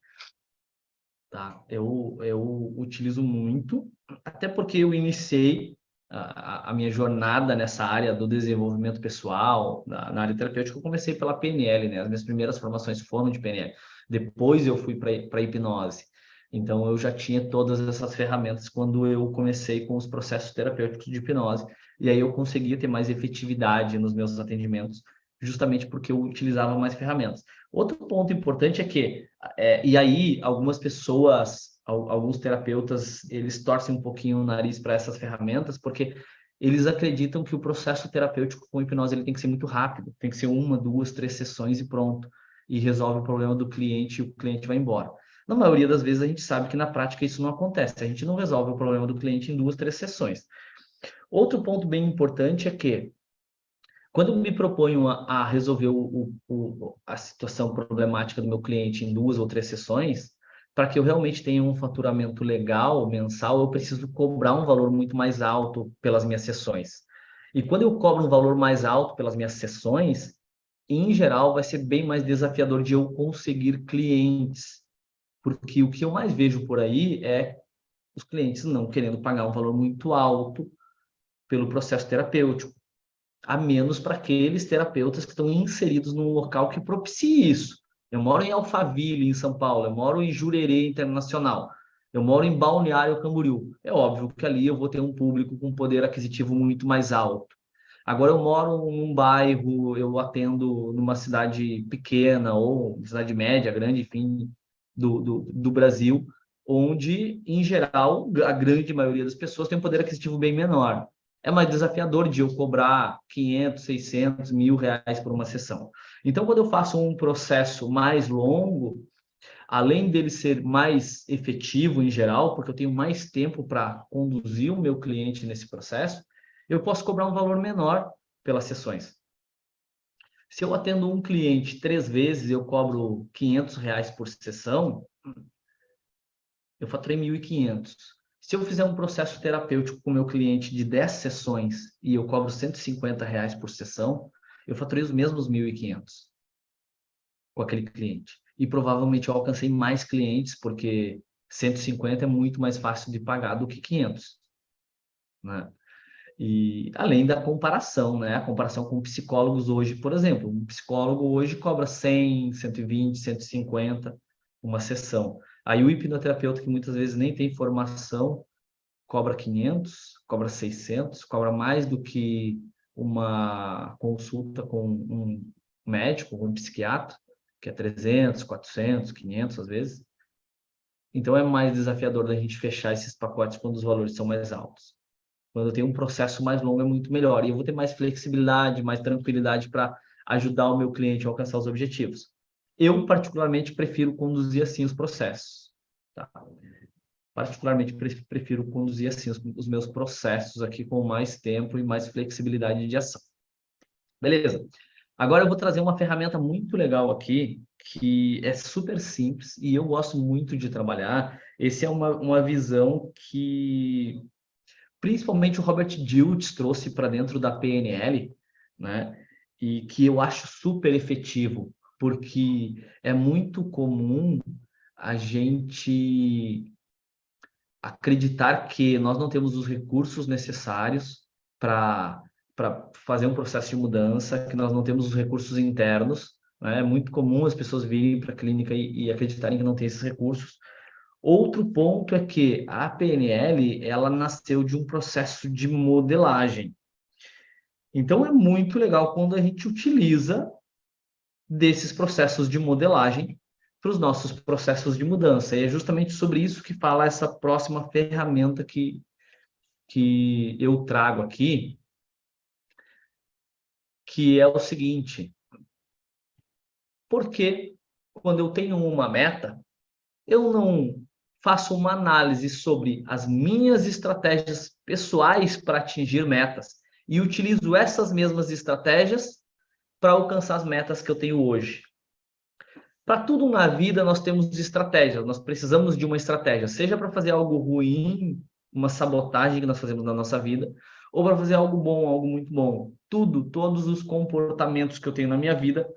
tá? Eu utilizo muito, até porque eu iniciei a minha jornada nessa área do desenvolvimento pessoal, na área terapêutica, eu comecei pela PNL, né? As minhas primeiras formações foram de PNL. Depois eu fui para a hipnose. Então, eu já tinha todas essas ferramentas quando eu comecei com os processos terapêuticos de hipnose. E aí eu conseguia ter mais efetividade nos meus atendimentos, justamente porque eu utilizava mais ferramentas. Outro ponto importante é que, e aí, algumas pessoas, alguns terapeutas, eles torcem um pouquinho o nariz para essas ferramentas, porque eles acreditam que o processo terapêutico com hipnose ele tem que ser muito rápido, tem que ser 1, 2, 3 sessões e pronto, e resolve o problema do cliente e o cliente vai embora. Na maioria das vezes, a gente sabe que na prática isso não acontece, a gente não resolve o problema do cliente em 2, 3 sessões. Outro ponto bem importante é que, quando eu me proponho a resolver a situação problemática do meu cliente em 2 ou 3 sessões, para que eu realmente tenha um faturamento legal, mensal, eu preciso cobrar um valor muito mais alto pelas minhas sessões. E quando eu cobro um valor mais alto pelas minhas sessões, em geral, vai ser bem mais desafiador de eu conseguir clientes. Porque o que eu mais vejo por aí é os clientes não querendo pagar um valor muito alto pelo processo terapêutico, a menos para aqueles terapeutas que estão inseridos num local que propicie isso. Eu moro em Alphaville, em São Paulo, eu moro em Jurerê Internacional, eu moro em Balneário Camboriú. É óbvio que ali eu vou ter um público com poder aquisitivo muito mais alto. Agora eu moro num bairro, eu atendo numa cidade pequena ou cidade média, grande, enfim, do Brasil, onde, em geral, a grande maioria das pessoas tem um poder aquisitivo bem menor. É mais desafiador de eu cobrar 500, 600, R$ 1.000 por uma sessão. Então, quando eu faço um processo mais longo, além dele ser mais efetivo em geral, porque eu tenho mais tempo para conduzir o meu cliente nesse processo, eu posso cobrar um valor menor pelas sessões. Se eu atendo um cliente 3 vezes, eu cobro R$ 500 por sessão, eu faturei 1.500. Se eu fizer um processo terapêutico com o meu cliente de 10 sessões e eu cobro R$ 150 por sessão, eu faturei os mesmos 1.500 com aquele cliente. E provavelmente eu alcancei mais clientes, porque 150 é muito mais fácil de pagar do que 500, né? E além da comparação, né? A comparação com psicólogos hoje, por exemplo, um psicólogo hoje cobra 100, 120, 150 uma sessão. Aí o hipnoterapeuta, que muitas vezes nem tem formação, cobra 500, cobra 600, cobra mais do que uma consulta com um médico, um psiquiatra, que é 300, 400, 500 às vezes. Então é mais desafiador da gente fechar esses pacotes quando os valores são mais altos. Quando eu tenho um processo mais longo é muito melhor. E eu vou ter mais flexibilidade, mais tranquilidade para ajudar o meu cliente a alcançar os objetivos. Eu, particularmente, prefiro conduzir assim os processos. Tá? Particularmente, prefiro conduzir assim os meus processos aqui com mais tempo e mais flexibilidade de ação. Beleza. Agora eu vou trazer uma ferramenta muito legal aqui, que é super simples e eu gosto muito de trabalhar. Essa é uma visão que principalmente o Robert Dilts trouxe para dentro da PNL, né? E que eu acho super efetivo, porque é muito comum a gente acreditar que nós não temos os recursos necessários para fazer um processo de mudança, que nós não temos os recursos internos, né? É muito comum as pessoas virem para a clínica e acreditarem que não tem esses recursos. Outro ponto é que a PNL, ela nasceu de um processo de modelagem. Então, é muito legal quando a gente utiliza desses processos de modelagem para os nossos processos de mudança. E é justamente sobre isso que fala essa próxima ferramenta que eu trago aqui, que é o seguinte: por que quando eu tenho uma meta, eu não faço uma análise sobre as minhas estratégias pessoais para atingir metas e utilizo essas mesmas estratégias para alcançar as metas que eu tenho hoje? Para tudo na vida nós temos estratégias, nós precisamos de uma estratégia, seja para fazer algo ruim, uma sabotagem que nós fazemos na nossa vida, ou para fazer algo bom, algo muito bom. Todos os comportamentos que eu tenho na minha vida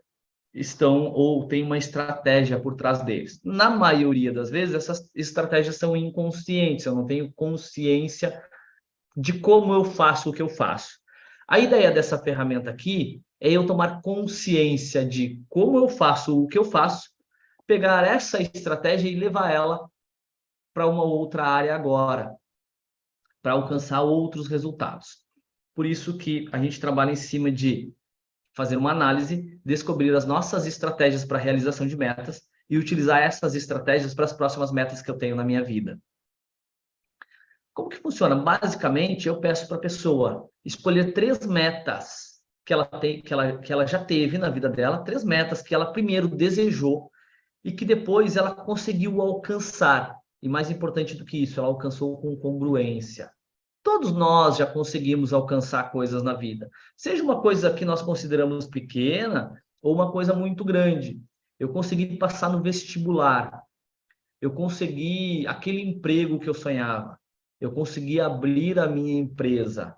estão ou tem uma estratégia por trás deles. Na maioria das vezes, essas estratégias são inconscientes, eu não tenho consciência de como eu faço o que eu faço. A ideia dessa ferramenta aqui é eu tomar consciência de como eu faço o que eu faço, pegar essa estratégia e levar ela para uma outra área agora, para alcançar outros resultados. Por isso que a gente trabalha em cima de fazer uma análise, descobrir as nossas estratégias para a realização de metas e utilizar essas estratégias para as próximas metas que eu tenho na minha vida. Como que funciona? Basicamente, eu peço para a pessoa escolher 3 metas que ela já teve na vida dela, 3 metas que ela primeiro desejou e que depois ela conseguiu alcançar. E mais importante do que isso, ela alcançou com congruência. Todos nós já conseguimos alcançar coisas na vida, seja uma coisa que nós consideramos pequena ou uma coisa muito grande. Eu consegui passar no vestibular, eu consegui aquele emprego que eu sonhava, eu consegui abrir a minha empresa.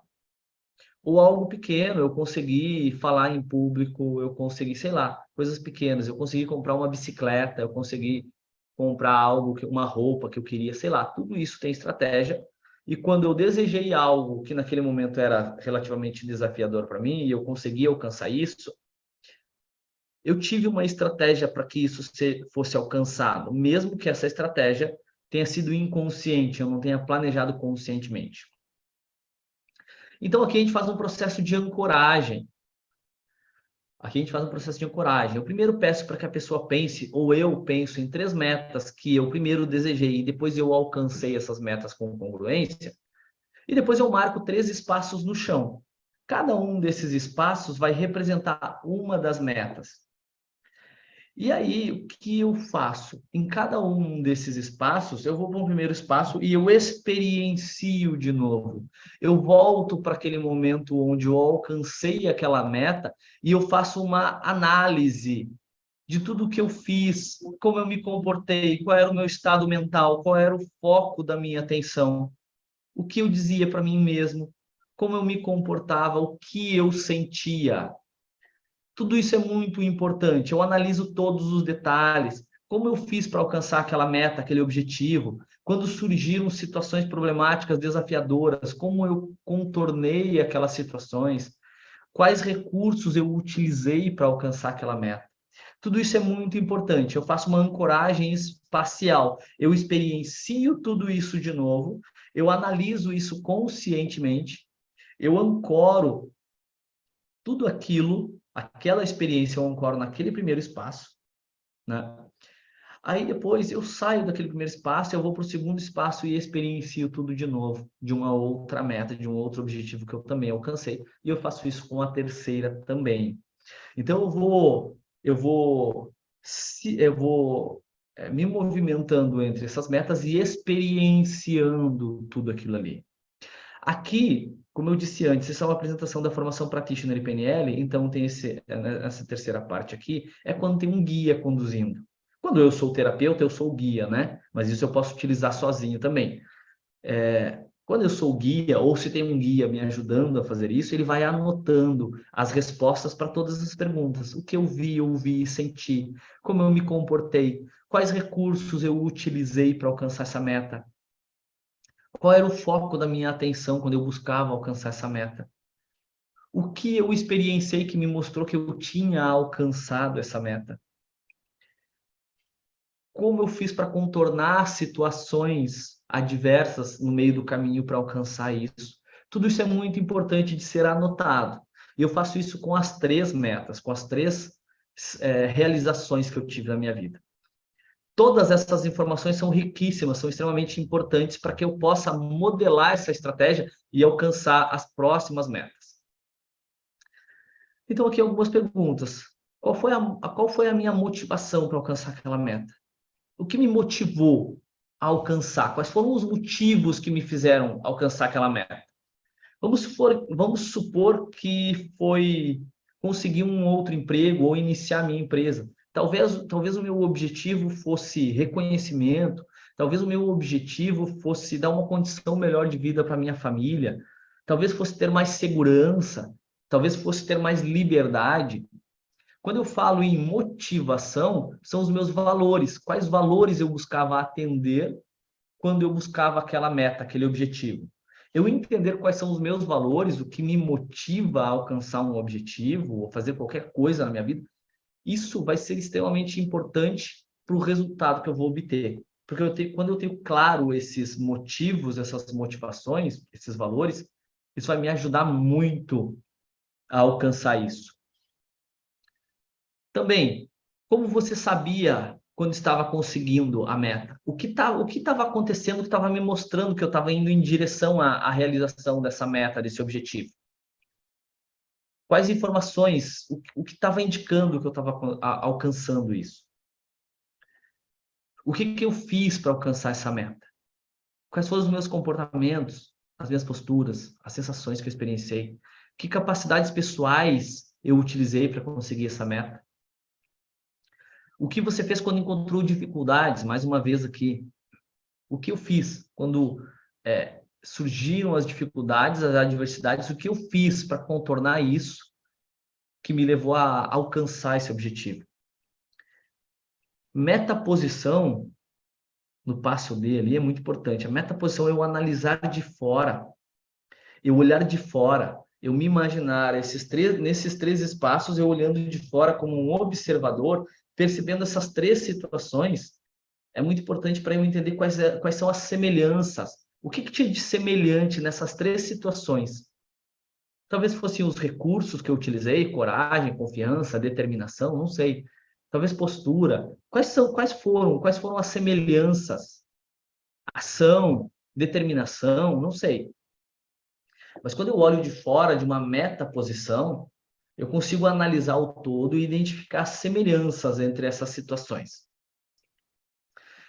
Ou algo pequeno, eu consegui falar em público, eu consegui, sei lá, coisas pequenas, eu consegui comprar uma bicicleta, eu consegui comprar algo, uma roupa que eu queria, sei lá, tudo isso tem estratégia. E quando eu desejei algo que naquele momento era relativamente desafiador para mim e eu consegui alcançar isso, eu tive uma estratégia para que isso fosse alcançado, mesmo que essa estratégia tenha sido inconsciente, eu não tenha planejado conscientemente. Então, aqui a gente faz um processo de ancoragem. Eu primeiro peço para que a pessoa pense, ou eu penso em 3 metas que eu primeiro desejei e depois eu alcancei essas metas com congruência. E depois eu marco 3 espaços no chão. Cada um desses espaços vai representar uma das metas. E aí, o que eu faço? Em cada um desses espaços, eu vou para um primeiro espaço e eu experiencio de novo. Eu volto para aquele momento onde eu alcancei aquela meta e eu faço uma análise de tudo que eu fiz, como eu me comportei, qual era o meu estado mental, qual era o foco da minha atenção, o que eu dizia para mim mesmo, como eu me comportava, o que eu sentia. Tudo isso é muito importante. Eu analiso todos os detalhes. Como eu fiz para alcançar aquela meta, aquele objetivo? Quando surgiram situações problemáticas, desafiadoras, como eu contornei aquelas situações? Quais recursos eu utilizei para alcançar aquela meta? Tudo isso é muito importante. Eu faço uma ancoragem espacial. Eu experiencio tudo isso de novo, eu analiso isso conscientemente, eu ancoro tudo aquilo, aquela experiência eu ancoro naquele primeiro espaço, né? Aí depois eu saio daquele primeiro espaço, eu vou para o segundo espaço e experiencio tudo de novo, de uma outra meta, de um outro objetivo que eu também alcancei. E eu faço isso com a terceira também. Então eu vou me movimentando entre essas metas e experienciando tudo aquilo ali. Aqui, como eu disse antes, isso é uma apresentação da formação Practitioner e PNL, então tem essa terceira parte aqui, é quando tem um guia conduzindo. Quando eu sou terapeuta, eu sou o guia, né? Mas isso eu posso utilizar sozinho também. Quando eu sou o guia, ou se tem um guia me ajudando a fazer isso, ele vai anotando as respostas para todas as perguntas. O que eu vi, ouvi, senti, como eu me comportei, quais recursos eu utilizei para alcançar essa meta. Qual era o foco da minha atenção quando eu buscava alcançar essa meta? O que eu experienciei que me mostrou que eu tinha alcançado essa meta? Como eu fiz para contornar situações adversas no meio do caminho para alcançar isso? Tudo isso é muito importante de ser anotado. E eu faço isso com as 3 metas, com as 3 realizações que eu tive na minha vida. Todas essas informações são riquíssimas, são extremamente importantes para que eu possa modelar essa estratégia e alcançar as próximas metas. Então, aqui algumas perguntas. Qual foi a minha motivação para alcançar aquela meta? O que me motivou a alcançar? Quais foram os motivos que me fizeram alcançar aquela meta? Vamos supor que foi conseguir um outro emprego ou iniciar minha empresa. Talvez o meu objetivo fosse reconhecimento, talvez o meu objetivo fosse dar uma condição melhor de vida para minha família, talvez fosse ter mais segurança, talvez fosse ter mais liberdade. Quando eu falo em motivação, são os meus valores. Quais valores eu buscava atender quando eu buscava aquela meta, aquele objetivo? Eu entender quais são os meus valores, o que me motiva a alcançar um objetivo ou fazer qualquer coisa na minha vida, isso vai ser extremamente importante para o resultado que eu vou obter. Porque quando eu tenho claro esses motivos, essas motivações, esses valores, isso vai me ajudar muito a alcançar isso. Também, como você sabia quando estava conseguindo a meta? O que estava acontecendo que estava me mostrando que eu estava indo em direção à realização dessa meta, desse objetivo? Quais informações, o que estava indicando que eu estava alcançando isso? O que eu fiz para alcançar essa meta? Quais foram os meus comportamentos, as minhas posturas, as sensações que eu experienciei? Que capacidades pessoais eu utilizei para conseguir essa meta? O que você fez quando encontrou dificuldades? Mais uma vez aqui, o que eu fiz quando surgiram as dificuldades, as adversidades? O que eu fiz para contornar isso que me levou a alcançar esse objetivo? Metaposição no passo B ali é muito importante. A metaposição é eu analisar de fora, eu olhar de fora, eu me imaginar nesses três espaços, eu olhando de fora como um observador, percebendo essas três situações, é muito importante para eu entender quais são as semelhanças. O que tinha de semelhante nessas três situações? Talvez fossem os recursos que eu utilizei, coragem, confiança, determinação, não sei. Talvez postura. Quais foram as semelhanças? Ação, determinação, não sei. Mas quando eu olho de fora de uma metaposição, eu consigo analisar o todo e identificar semelhanças entre essas situações.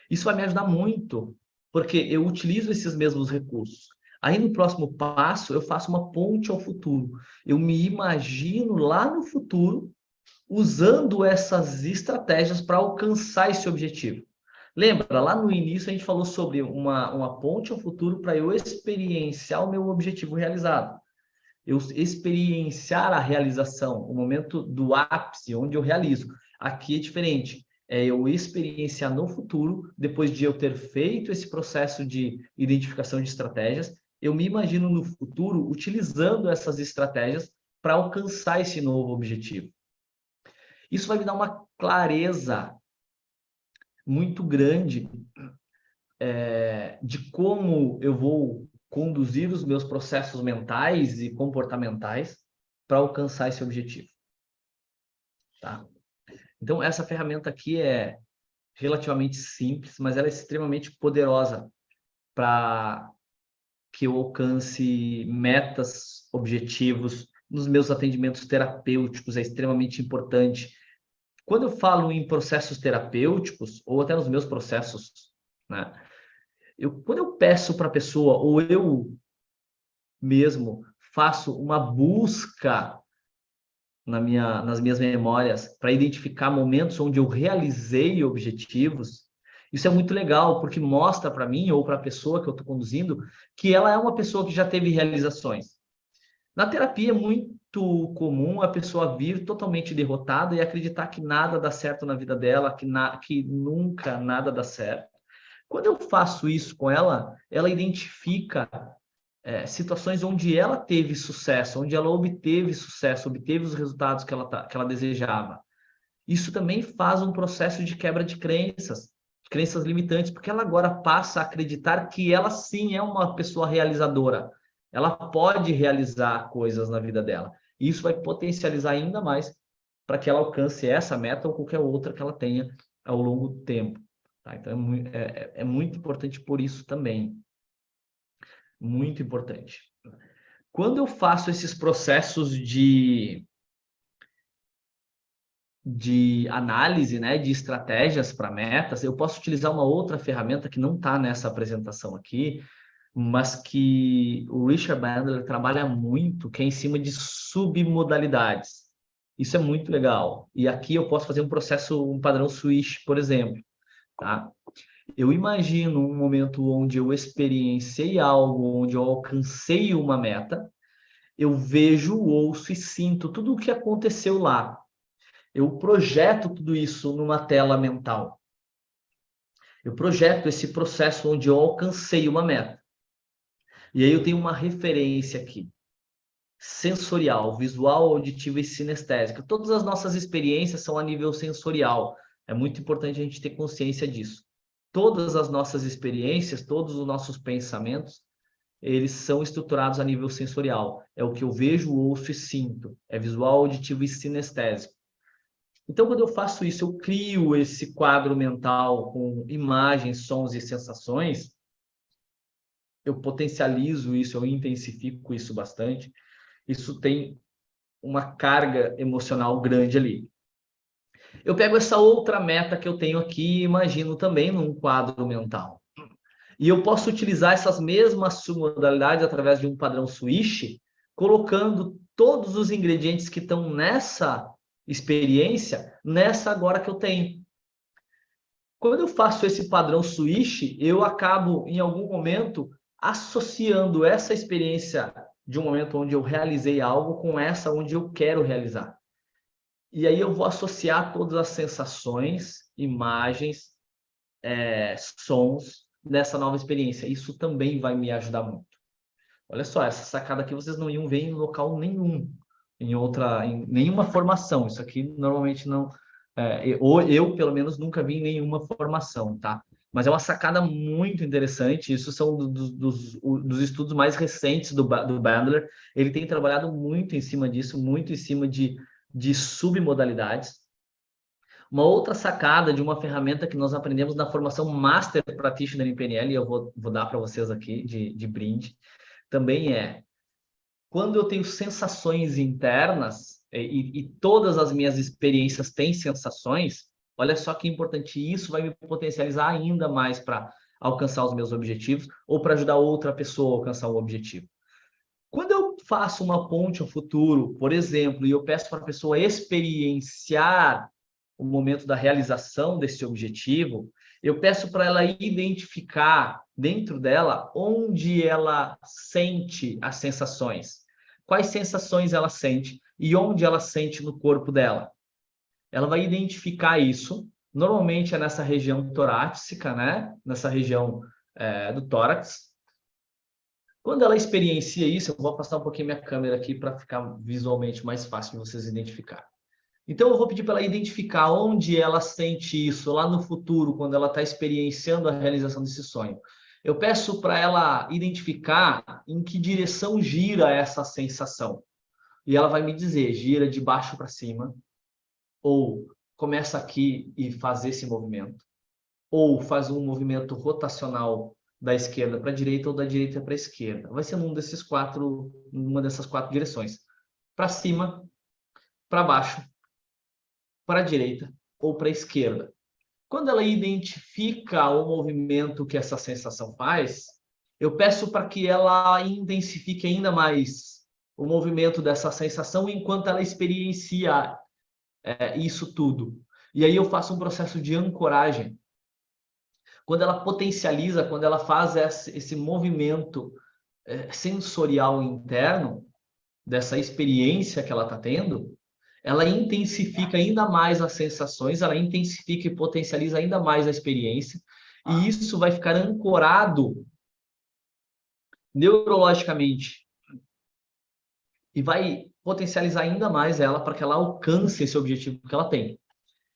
Isso vai me ajudar muito, porque eu utilizo esses mesmos recursos. Aí no próximo passo, eu faço uma ponte ao futuro. Eu me imagino lá no futuro usando essas estratégias para alcançar esse objetivo. Lembra, lá no início a gente falou sobre uma ponte ao futuro para eu experienciar o meu objetivo realizado. Eu experienciar a realização, o momento do ápice, onde eu realizo. Aqui é diferente. É eu experienciar no futuro, depois de eu ter feito esse processo de identificação de estratégias, eu me imagino no futuro utilizando essas estratégias para alcançar esse novo objetivo. Isso vai me dar uma clareza muito grande de como eu vou conduzir os meus processos mentais e comportamentais para alcançar esse objetivo. Tá? Então, essa ferramenta aqui é relativamente simples, mas ela é extremamente poderosa para que eu alcance metas, objetivos. Nos meus atendimentos terapêuticos é extremamente importante. Quando eu falo em processos terapêuticos, ou até nos meus processos, né? Quando eu peço para a pessoa, ou eu mesmo faço uma busca nas minhas memórias para identificar momentos onde eu realizei objetivos, isso é muito legal, porque mostra para mim ou para a pessoa que eu estou conduzindo que ela é uma pessoa que já teve realizações. Na terapia é muito comum a pessoa vir totalmente derrotada e acreditar que nada dá certo na vida dela, que nunca nada dá certo. Quando eu faço isso com ela, ela identifica situações onde ela teve sucesso, onde ela obteve sucesso, obteve os resultados que ela desejava. Isso também faz um processo de quebra de crenças limitantes, porque ela agora passa a acreditar que ela sim é uma pessoa realizadora. Ela pode realizar coisas na vida dela. E isso vai potencializar ainda mais para que ela alcance essa meta ou qualquer outra que ela tenha ao longo do tempo. Tá? Então, é muito importante por isso também. Muito importante. Quando eu faço esses processos de análise, né, de estratégias para metas, eu posso utilizar uma outra ferramenta que não está nessa apresentação aqui, mas que o Richard Bandler trabalha muito, que é em cima de submodalidades. Isso é muito legal. E aqui eu posso fazer um padrão switch, por exemplo. Tá? Eu imagino um momento onde eu experienciei algo, onde eu alcancei uma meta, eu vejo, ouço e sinto tudo o que aconteceu lá. Eu projeto tudo isso numa tela mental. Eu projeto esse processo onde eu alcancei uma meta. E aí eu tenho uma referência aqui. Sensorial, visual, auditiva e sinestésica. Todas as nossas experiências são a nível sensorial. É muito importante a gente ter consciência disso. Todas as nossas experiências, todos os nossos pensamentos, eles são estruturados a nível sensorial. É o que eu vejo, ouço e sinto. É visual, auditivo e sinestésico. Então, quando eu faço isso, eu crio esse quadro mental com imagens, sons e sensações, eu potencializo isso, eu intensifico isso bastante. Isso tem uma carga emocional grande ali. Eu pego essa outra meta que eu tenho aqui e imagino também num quadro mental. E eu posso utilizar essas mesmas submodalidades através de um padrão switch, colocando todos os ingredientes que estão nessa experiência, nessa agora que eu tenho. Quando eu faço esse padrão switch, eu acabo, em algum momento, associando essa experiência de um momento onde eu realizei algo com essa onde eu quero realizar. E aí eu vou associar todas as sensações, imagens, sons dessa nova experiência. Isso também vai me ajudar muito. Olha só, essa sacada aqui vocês não iam ver em local nenhum, em nenhuma formação. Isso aqui normalmente não, ou eu pelo menos nunca vi em nenhuma formação, tá? Mas é uma sacada muito interessante. Isso são dos estudos mais recentes do Bandler. Ele tem trabalhado muito em cima disso, muito em cima de submodalidades. Uma outra sacada de uma ferramenta que nós aprendemos na formação Master Practitioner em PNL, e eu vou dar para vocês aqui de brinde, também quando eu tenho sensações internas, e todas as minhas experiências têm sensações, olha só que importante, isso vai me potencializar ainda mais para alcançar os meus objetivos ou para ajudar outra pessoa a alcançar o objetivo. Quando eu faço uma ponte ao futuro, por exemplo, e eu peço para a pessoa experienciar o momento da realização desse objetivo, eu peço para ela identificar dentro dela onde ela sente as sensações. Quais sensações ela sente e onde ela sente no corpo dela. Ela vai identificar isso, normalmente é nessa região torácica, né? Nessa região do tórax. Quando ela experiencia isso, eu vou afastar um pouquinho minha câmera aqui para ficar visualmente mais fácil de vocês identificarem. Então, eu vou pedir para ela identificar onde ela sente isso lá no futuro, quando ela está experienciando a realização desse sonho. Eu peço para ela identificar em que direção gira essa sensação. E ela vai me dizer, gira de baixo para cima, ou começa aqui e faz esse movimento, ou faz um movimento rotacional da esquerda para a direita ou da direita para a esquerda. Vai ser numa dessas quatro direções. Para cima, para baixo, para a direita ou para a esquerda. Quando ela identifica o movimento que essa sensação faz, eu peço para que ela intensifique ainda mais o movimento dessa sensação enquanto ela experiencia isso tudo. E aí eu faço um processo de ancoragem. Quando ela potencializa, quando ela faz esse movimento sensorial interno, dessa experiência que ela está tendo, ela intensifica ainda mais as sensações, ela intensifica e potencializa ainda mais a experiência, e isso vai ficar ancorado neurologicamente e vai potencializar ainda mais ela para que ela alcance esse objetivo que ela tem.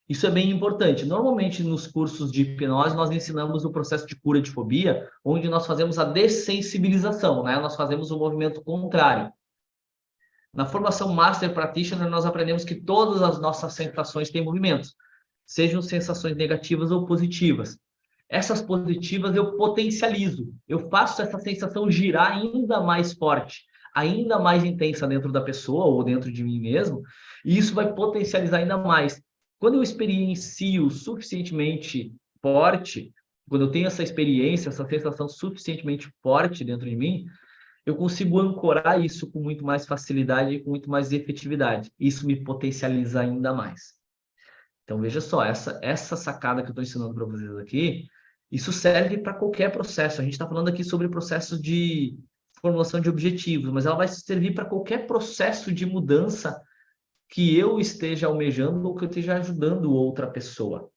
Isso é bem importante. Normalmente, nos cursos de hipnose, nós ensinamos o processo de cura de fobia, onde nós fazemos a dessensibilização, né? Nós fazemos o movimento contrário. Na formação Master Practitioner, nós aprendemos que todas as nossas sensações têm movimentos, sejam sensações negativas ou positivas. Essas positivas eu potencializo, eu faço essa sensação girar ainda mais forte, ainda mais intensa dentro da pessoa ou dentro de mim mesmo, e isso vai potencializar ainda mais. Quando eu experiencio suficientemente forte, quando eu tenho essa experiência, essa sensação suficientemente forte dentro de mim, eu consigo ancorar isso com muito mais facilidade e com muito mais efetividade. Isso me potencializa ainda mais. Então, veja só, essa sacada que eu estou ensinando para vocês aqui, isso serve para qualquer processo. A gente está falando aqui sobre processos de formulação de objetivos, mas ela vai servir para qualquer processo de mudança que eu esteja almejando ou que eu esteja ajudando outra pessoa.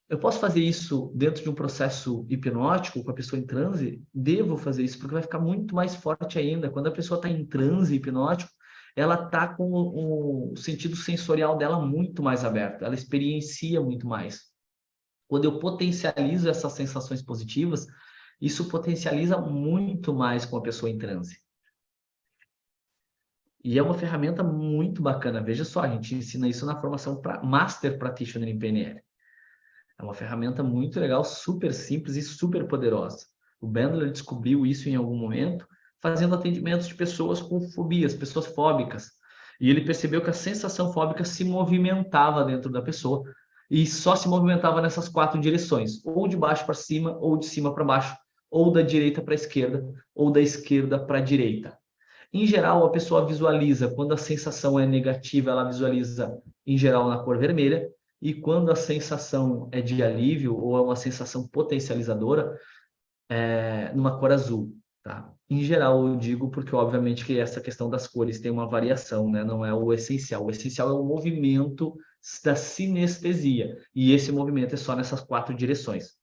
Eu posso fazer isso dentro de um processo hipnótico, com a pessoa em transe? Devo fazer isso, porque vai ficar muito mais forte ainda. Quando a pessoa está em transe hipnótico, ela está com o sentido sensorial dela muito mais aberto, ela experiencia muito mais. Quando eu potencializo essas sensações positivas, isso potencializa muito mais com a pessoa em transe. E é uma ferramenta muito bacana. Veja só, a gente ensina isso na formação para Master Practitioner em PNL. É uma ferramenta muito legal, super simples e super poderosa. O Bandler descobriu isso em algum momento, fazendo atendimentos de pessoas com fobias, pessoas fóbicas. E ele percebeu que a sensação fóbica se movimentava dentro da pessoa e só se movimentava nessas 4 direções, ou de baixo para cima, ou de cima para baixo, ou da direita para a esquerda, ou da esquerda para a direita. Em geral, a pessoa visualiza, quando a sensação é negativa, ela visualiza, em geral, na cor vermelha, e quando a sensação é de alívio ou é uma sensação potencializadora, numa cor azul. Tá? Em geral, eu digo porque, obviamente, que essa questão das cores tem uma variação, né? Não é o essencial. O essencial é o movimento da sinestesia, e esse movimento é só nessas 4 direções.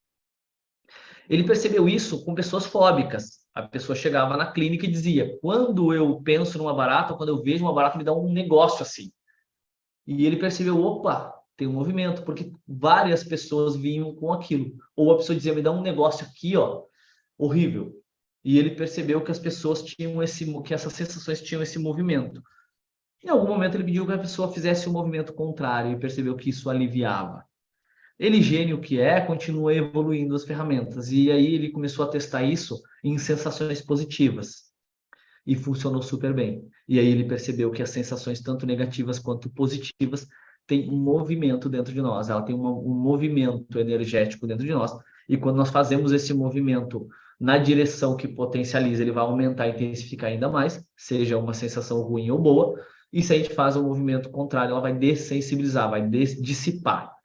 Ele percebeu isso com pessoas fóbicas. A pessoa chegava na clínica e dizia: quando eu penso numa barata, quando eu vejo uma barata, me dá um negócio assim. E ele percebeu: opa, tem um movimento, porque várias pessoas vinham com aquilo. Ou a pessoa dizia: me dá um negócio aqui, ó, horrível. E ele percebeu que as pessoas tinham que essas sensações tinham esse movimento. Em algum momento ele pediu que a pessoa fizesse um movimento contrário e percebeu que isso aliviava. Ele, gênio que é, continua evoluindo as ferramentas. E aí ele começou a testar isso em sensações positivas. E funcionou super bem. E aí ele percebeu que as sensações, tanto negativas quanto positivas, têm um movimento dentro de nós. Ela tem um movimento energético dentro de nós. E quando nós fazemos esse movimento na direção que potencializa, ele vai aumentar e intensificar ainda mais, seja uma sensação ruim ou boa. E se a gente faz um movimento contrário, ela vai dessensibilizar, vai dissipar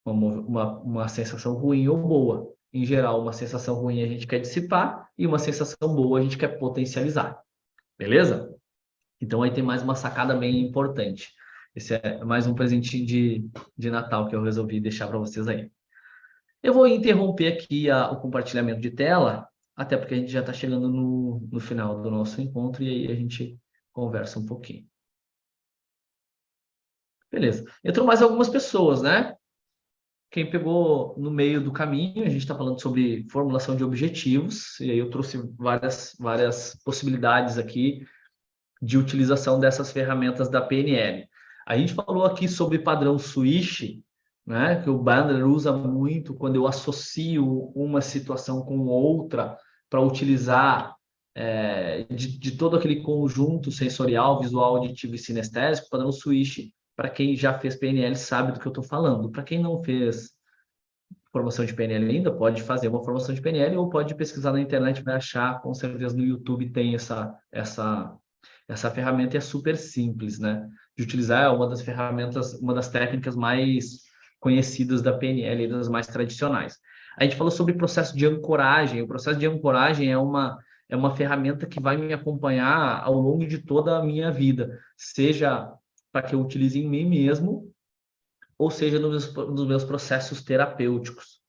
uma sensação ruim ou boa. Em geral, uma sensação ruim a gente quer dissipar e uma sensação boa a gente quer potencializar. Beleza? Então aí tem mais uma sacada bem importante. Esse é mais um presentinho de Natal que eu resolvi deixar para vocês aí. Eu vou interromper aqui o compartilhamento de tela, até porque a gente já está chegando no final do nosso encontro e aí a gente conversa um pouquinho. Beleza. Entrou mais algumas pessoas, né? Quem pegou no meio do caminho, a gente está falando sobre formulação de objetivos, e aí eu trouxe várias possibilidades aqui de utilização dessas ferramentas da PNL. A gente falou aqui sobre padrão Swish, né, que o Bandler usa muito quando eu associo uma situação com outra para utilizar de todo aquele conjunto sensorial, visual, auditivo e sinestésico. O padrão Swish, para quem já fez PNL, sabe do que eu estou falando. Para quem não fez formação de PNL ainda, pode fazer uma formação de PNL ou pode pesquisar na internet, vai achar, com certeza no YouTube tem essa ferramenta, é super simples, né? De utilizar, é uma das ferramentas, uma das técnicas mais conhecidas da PNL e das mais tradicionais. A gente falou sobre processo de ancoragem. O processo de ancoragem é uma ferramenta que vai me acompanhar ao longo de toda a minha vida, seja para que eu utilize em mim mesmo, ou seja, nos meus processos terapêuticos,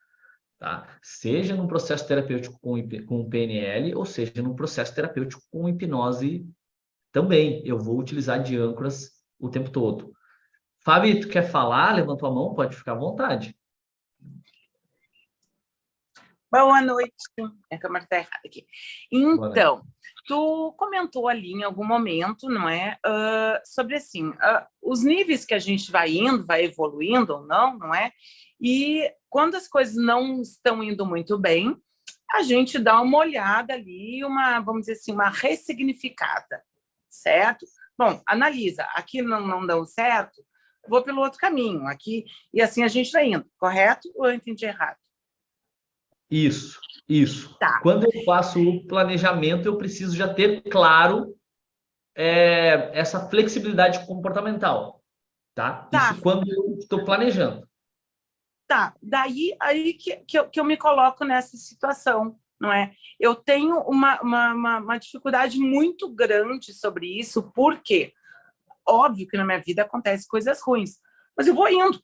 tá? Seja num processo terapêutico com PNL, ou seja num processo terapêutico com hipnose também. Eu vou utilizar de âncoras o tempo todo. Fábio, tu quer falar? Levantou a mão, pode ficar à vontade. Boa noite. A câmera está errada aqui. Então, tu comentou ali em algum momento, não é? Sobre assim, os níveis que a gente vai indo, vai evoluindo ou não é? E quando as coisas não estão indo muito bem, a gente dá uma olhada ali, vamos dizer assim, uma ressignificada, certo? Bom, analisa, aqui não deu certo, vou pelo outro caminho, aqui, e assim a gente vai indo, correto ou eu entendi errado? Isso. Tá. Quando eu faço o planejamento, eu preciso já ter claro essa flexibilidade comportamental, tá? Isso quando eu estou planejando. Tá, daí aí que eu me coloco nessa situação, não é? Eu tenho uma dificuldade muito grande sobre isso, porque óbvio que na minha vida acontecem coisas ruins, mas eu vou indo,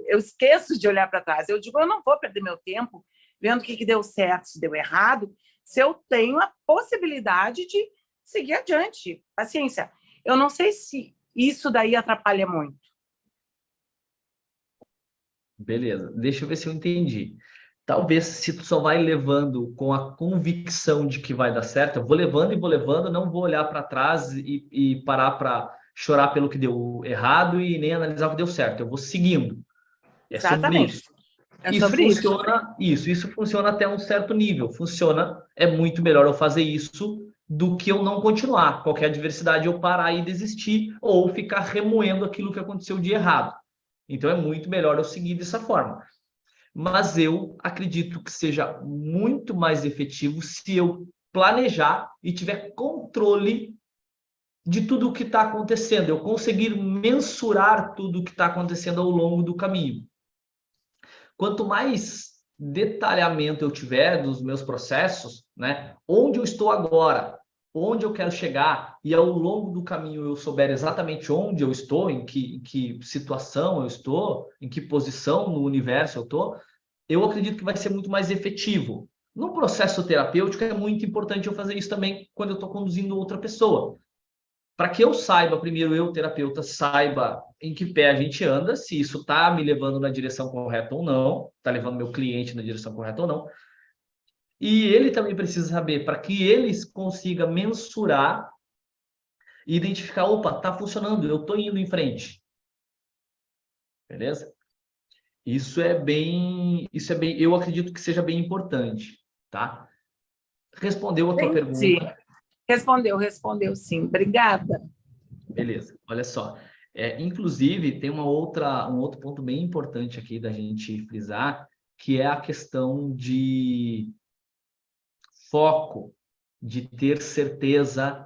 eu esqueço de olhar para trás. Eu digo, eu não vou perder meu tempo vendo o que deu certo, se deu errado, se eu tenho a possibilidade seguir adiante. Paciência. Eu não sei se isso daí atrapalha muito. Beleza, deixa eu ver se eu entendi. Talvez se tu só vai levando com a convicção de que vai dar certo, eu vou levando e vou levando, não vou olhar para trás e parar para chorar pelo que deu errado e nem analisar o que deu certo. Eu vou seguindo. É sobre Exatamente. isso. É Isso sobre isso. funciona, isso funciona até um certo nível. Funciona, é muito melhor eu fazer isso do que eu não continuar. Qualquer adversidade eu parar e desistir ou ficar remoendo aquilo que aconteceu de errado. Então é muito melhor eu seguir dessa forma. Mas eu acredito que seja muito mais efetivo se eu planejar e tiver controle de tudo o que está acontecendo, eu conseguir mensurar tudo o que está acontecendo ao longo do caminho. Quanto mais detalhamento eu tiver dos meus processos, né, onde eu estou agora, onde eu quero chegar, e ao longo do caminho eu souber exatamente onde eu estou, em que situação eu estou, em que posição no universo eu estou, eu acredito que vai ser muito mais efetivo. No processo terapêutico é muito importante eu fazer isso também quando eu estou conduzindo outra pessoa. Para que eu saiba, primeiro eu, terapeuta, saiba em que pé a gente anda, se isso está me levando na direção correta ou não, está levando meu cliente na direção correta ou não. E ele também precisa saber, para que ele consiga mensurar e identificar, opa, está funcionando, eu estou indo em frente. Beleza? Eu acredito que seja bem importante, tá? Respondeu a tua Entendi. pergunta? Respondeu sim. Obrigada. Beleza, olha só. Inclusive, tem um outro ponto bem importante aqui da gente frisar, que é a questão de foco, de ter certeza,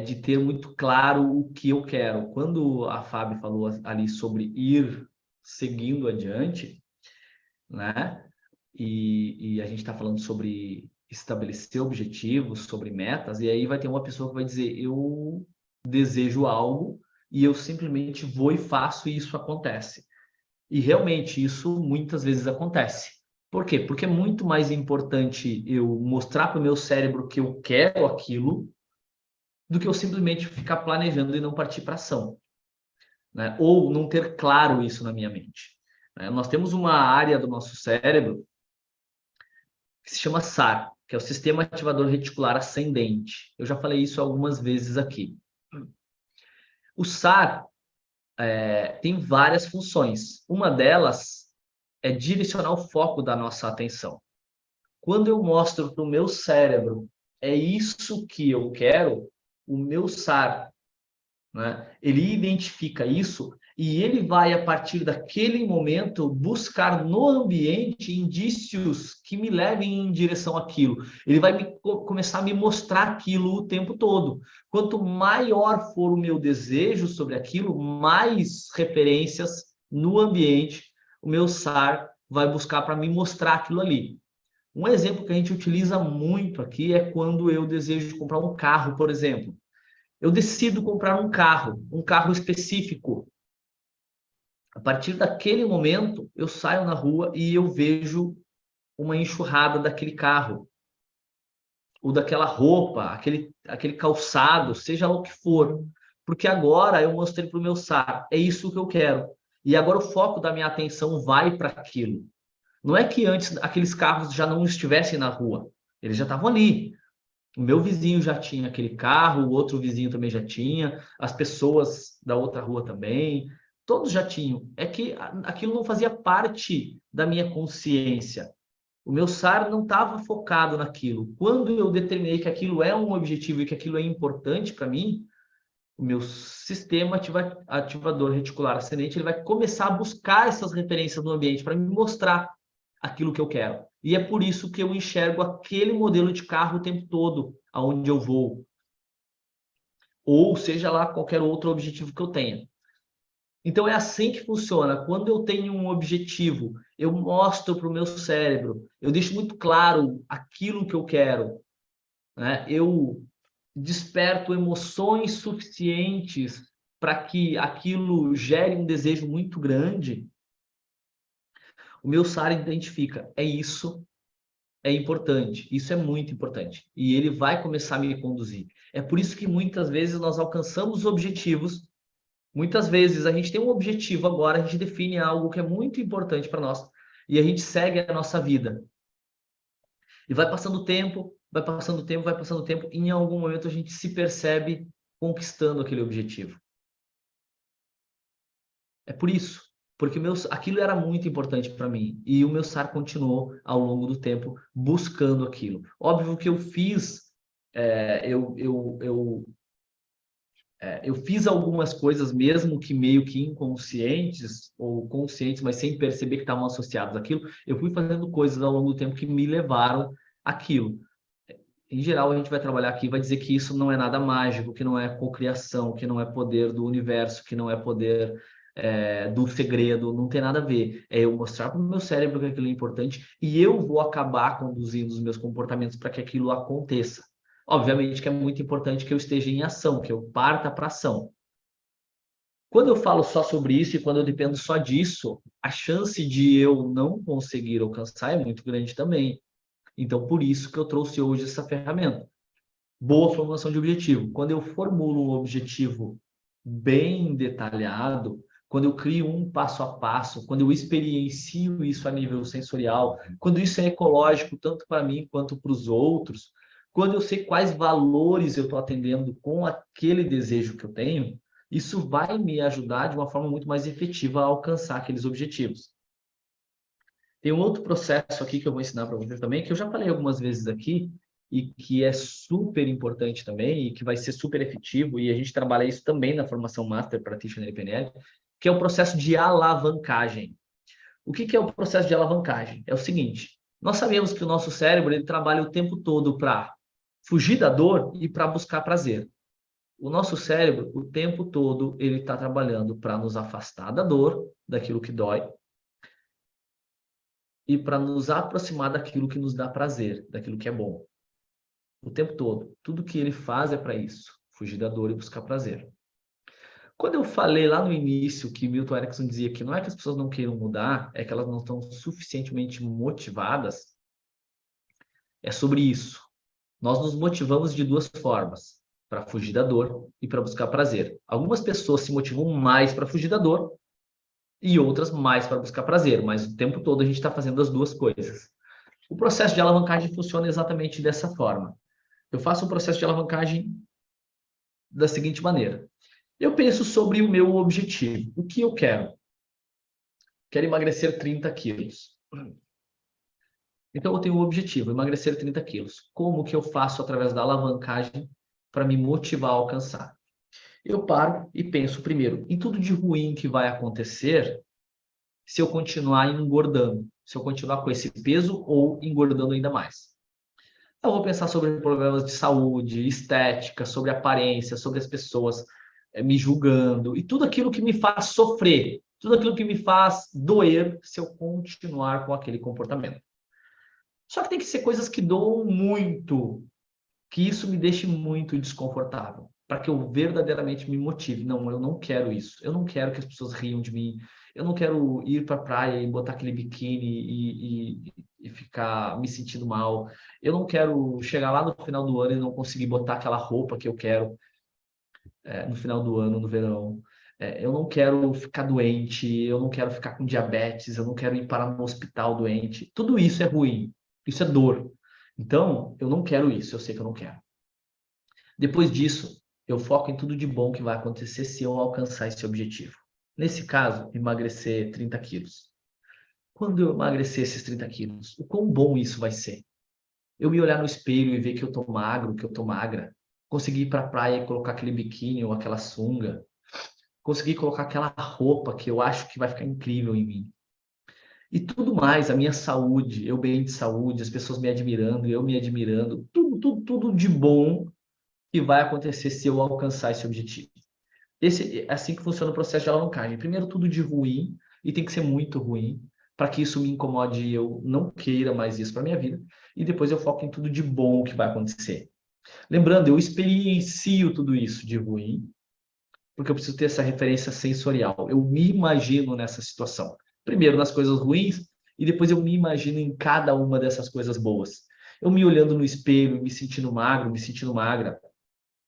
de ter muito claro o que eu quero. Quando a Fábio falou ali sobre ir seguindo adiante, né? E a gente está falando sobre estabelecer objetivos, sobre metas, e aí vai ter uma pessoa que vai dizer, eu desejo algo e eu simplesmente vou e faço e isso acontece. E realmente isso muitas vezes acontece. Por quê? Porque é muito mais importante eu mostrar para o meu cérebro que eu quero aquilo do que eu simplesmente ficar planejando e não partir para ação, né? Ou não ter claro isso na minha mente, né? Nós temos uma área do nosso cérebro que se chama SAR, que é o Sistema Ativador Reticular Ascendente. Eu já falei isso algumas vezes aqui. O SAR tem várias funções. Uma delas é direcionar o foco da nossa atenção. Quando eu mostro para o meu cérebro, é isso que eu quero, o meu SAR, né, ele identifica isso e ele vai, a partir daquele momento, buscar no ambiente indícios que me levem em direção àquilo. Ele vai começar a me mostrar aquilo o tempo todo. Quanto maior for o meu desejo sobre aquilo, mais referências no ambiente o meu SAR vai buscar para me mostrar aquilo ali. Um exemplo que a gente utiliza muito aqui é quando eu desejo comprar um carro, por exemplo. Eu decido comprar um carro específico. A partir daquele momento, eu saio na rua e eu vejo uma enxurrada daquele carro, ou daquela roupa, aquele calçado, seja lá o que for. Porque agora eu mostrei para o meu SAR, é isso que eu quero. E agora o foco da minha atenção vai para aquilo. Não é que antes aqueles carros já não estivessem na rua, eles já estavam ali. O meu vizinho já tinha aquele carro, o outro vizinho também já tinha, as pessoas da outra rua também, todos já tinham. É que aquilo não fazia parte da minha consciência. O meu SAR não estava focado naquilo. Quando eu determinei que aquilo é um objetivo e que aquilo é importante para mim, o meu sistema ativador reticular ascendente ele vai começar a buscar essas referências no ambiente para me mostrar aquilo que eu quero. E é por isso que eu enxergo aquele modelo de carro o tempo todo, aonde eu vou. Ou seja lá qualquer outro objetivo que eu tenha. Então é assim que funciona. Quando eu tenho um objetivo, eu mostro para o meu cérebro, eu deixo muito claro aquilo que eu quero, né? Eu desperto emoções suficientes para que aquilo gere um desejo muito grande. O meu SAR identifica, é isso é importante, isso é muito importante. E ele vai começar a me conduzir. É por isso que muitas vezes nós alcançamos objetivos. Muitas vezes a gente tem um objetivo agora, a gente define algo que é muito importante para nós e a gente segue a nossa vida. E vai passando o tempo, vai passando o tempo, vai passando o tempo, e em algum momento a gente se percebe conquistando aquele objetivo. É por isso, porque aquilo era muito importante para mim e o meu SAR continuou ao longo do tempo buscando aquilo. Óbvio que eu fiz, eu fiz algumas coisas mesmo que meio que inconscientes ou conscientes, mas sem perceber que estavam associadas àquilo. Eu fui fazendo coisas ao longo do tempo que me levaram àquilo. Em geral, a gente vai trabalhar aqui, vai dizer que isso não é nada mágico, que não é cocriação, que não é poder do universo, que não é poder do segredo, não tem nada a ver. É eu mostrar para o meu cérebro que aquilo é importante e eu vou acabar conduzindo os meus comportamentos para que aquilo aconteça. Obviamente que é muito importante que eu esteja em ação, que eu parta para ação. Quando eu falo só sobre isso e quando eu dependo só disso, a chance de eu não conseguir alcançar é muito grande também. Então, por isso que eu trouxe hoje essa ferramenta. Boa formulação de objetivo. Quando eu formulo um objetivo bem detalhado, quando eu crio um passo a passo, quando eu experiencio isso a nível sensorial, quando isso é ecológico tanto para mim quanto para os outros, quando eu sei quais valores eu estou atendendo com aquele desejo que eu tenho, isso vai me ajudar de uma forma muito mais efetiva a alcançar aqueles objetivos. Tem um outro processo aqui que eu vou ensinar para vocês também, que eu já falei algumas vezes aqui, e que é super importante também, e que vai ser super efetivo, e a gente trabalha isso também na formação Master Practitioner em PNL, que é o processo de alavancagem. O que é o processo de alavancagem? É o seguinte, nós sabemos que o nosso cérebro ele trabalha o tempo todo para fugir da dor e para buscar prazer. O nosso cérebro, o tempo todo, ele está trabalhando para nos afastar da dor, daquilo que dói, e para nos aproximar daquilo que nos dá prazer, daquilo que é bom. O tempo todo. Tudo que ele faz é para isso, fugir da dor e buscar prazer. Quando eu falei lá no início que Milton Erickson dizia que não é que as pessoas não queiram mudar, é que elas não estão suficientemente motivadas, é sobre isso. Nós nos motivamos de duas formas, para fugir da dor e para buscar prazer. Algumas pessoas se motivam mais para fugir da dor e outras mais para buscar prazer, mas o tempo todo a gente está fazendo as duas coisas. O processo de alavancagem funciona exatamente dessa forma. Eu faço um processo de alavancagem da seguinte maneira. Eu penso sobre o meu objetivo. O que eu quero? Quero emagrecer 30 quilos. Então, eu tenho um objetivo, emagrecer 30 quilos. Como que eu faço através da alavancagem para me motivar a alcançar? Eu paro e penso primeiro em tudo de ruim que vai acontecer se eu continuar engordando, se eu continuar com esse peso ou engordando ainda mais. Eu vou pensar sobre problemas de saúde, estética, sobre aparência, sobre as pessoas me julgando e tudo aquilo que me faz sofrer, tudo aquilo que me faz doer se eu continuar com aquele comportamento. Só que tem que ser coisas que doam muito, que isso me deixe muito desconfortável, para que eu verdadeiramente me motive. Não, eu não quero isso. Eu não quero que as pessoas riam de mim. Eu não quero ir para a praia e botar aquele biquíni e ficar me sentindo mal. Eu não quero chegar lá no final do ano e não conseguir botar aquela roupa que eu quero no final do ano, no verão. Eu não quero ficar doente, eu não quero ficar com diabetes, eu não quero ir parar no hospital doente. Tudo isso é ruim. Isso é dor. Então, eu não quero isso, eu sei que eu não quero. Depois disso, eu foco em tudo de bom que vai acontecer se eu alcançar esse objetivo. Nesse caso, emagrecer 30 quilos. Quando eu emagrecer esses 30 quilos, o quão bom isso vai ser? Eu me olhar no espelho e ver que eu tô magro, que eu tô magra. Conseguir ir para a praia e colocar aquele biquíni ou aquela sunga. Conseguir colocar aquela roupa que eu acho que vai ficar incrível em mim. E tudo mais, a minha saúde, eu bem de saúde, as pessoas me admirando, eu me admirando, tudo de bom que vai acontecer se eu alcançar esse objetivo. É assim que funciona o processo de alavancagem. Primeiro, tudo de ruim, e tem que ser muito ruim, para que isso me incomode e eu não queira mais isso para minha vida. E depois eu foco em tudo de bom que vai acontecer. Lembrando, eu experiencio tudo isso de ruim, porque eu preciso ter essa referência sensorial. Eu me imagino nessa situação. Primeiro nas coisas ruins e depois eu me imagino em cada uma dessas coisas boas. Eu me olhando no espelho, me sentindo magro, me sentindo magra.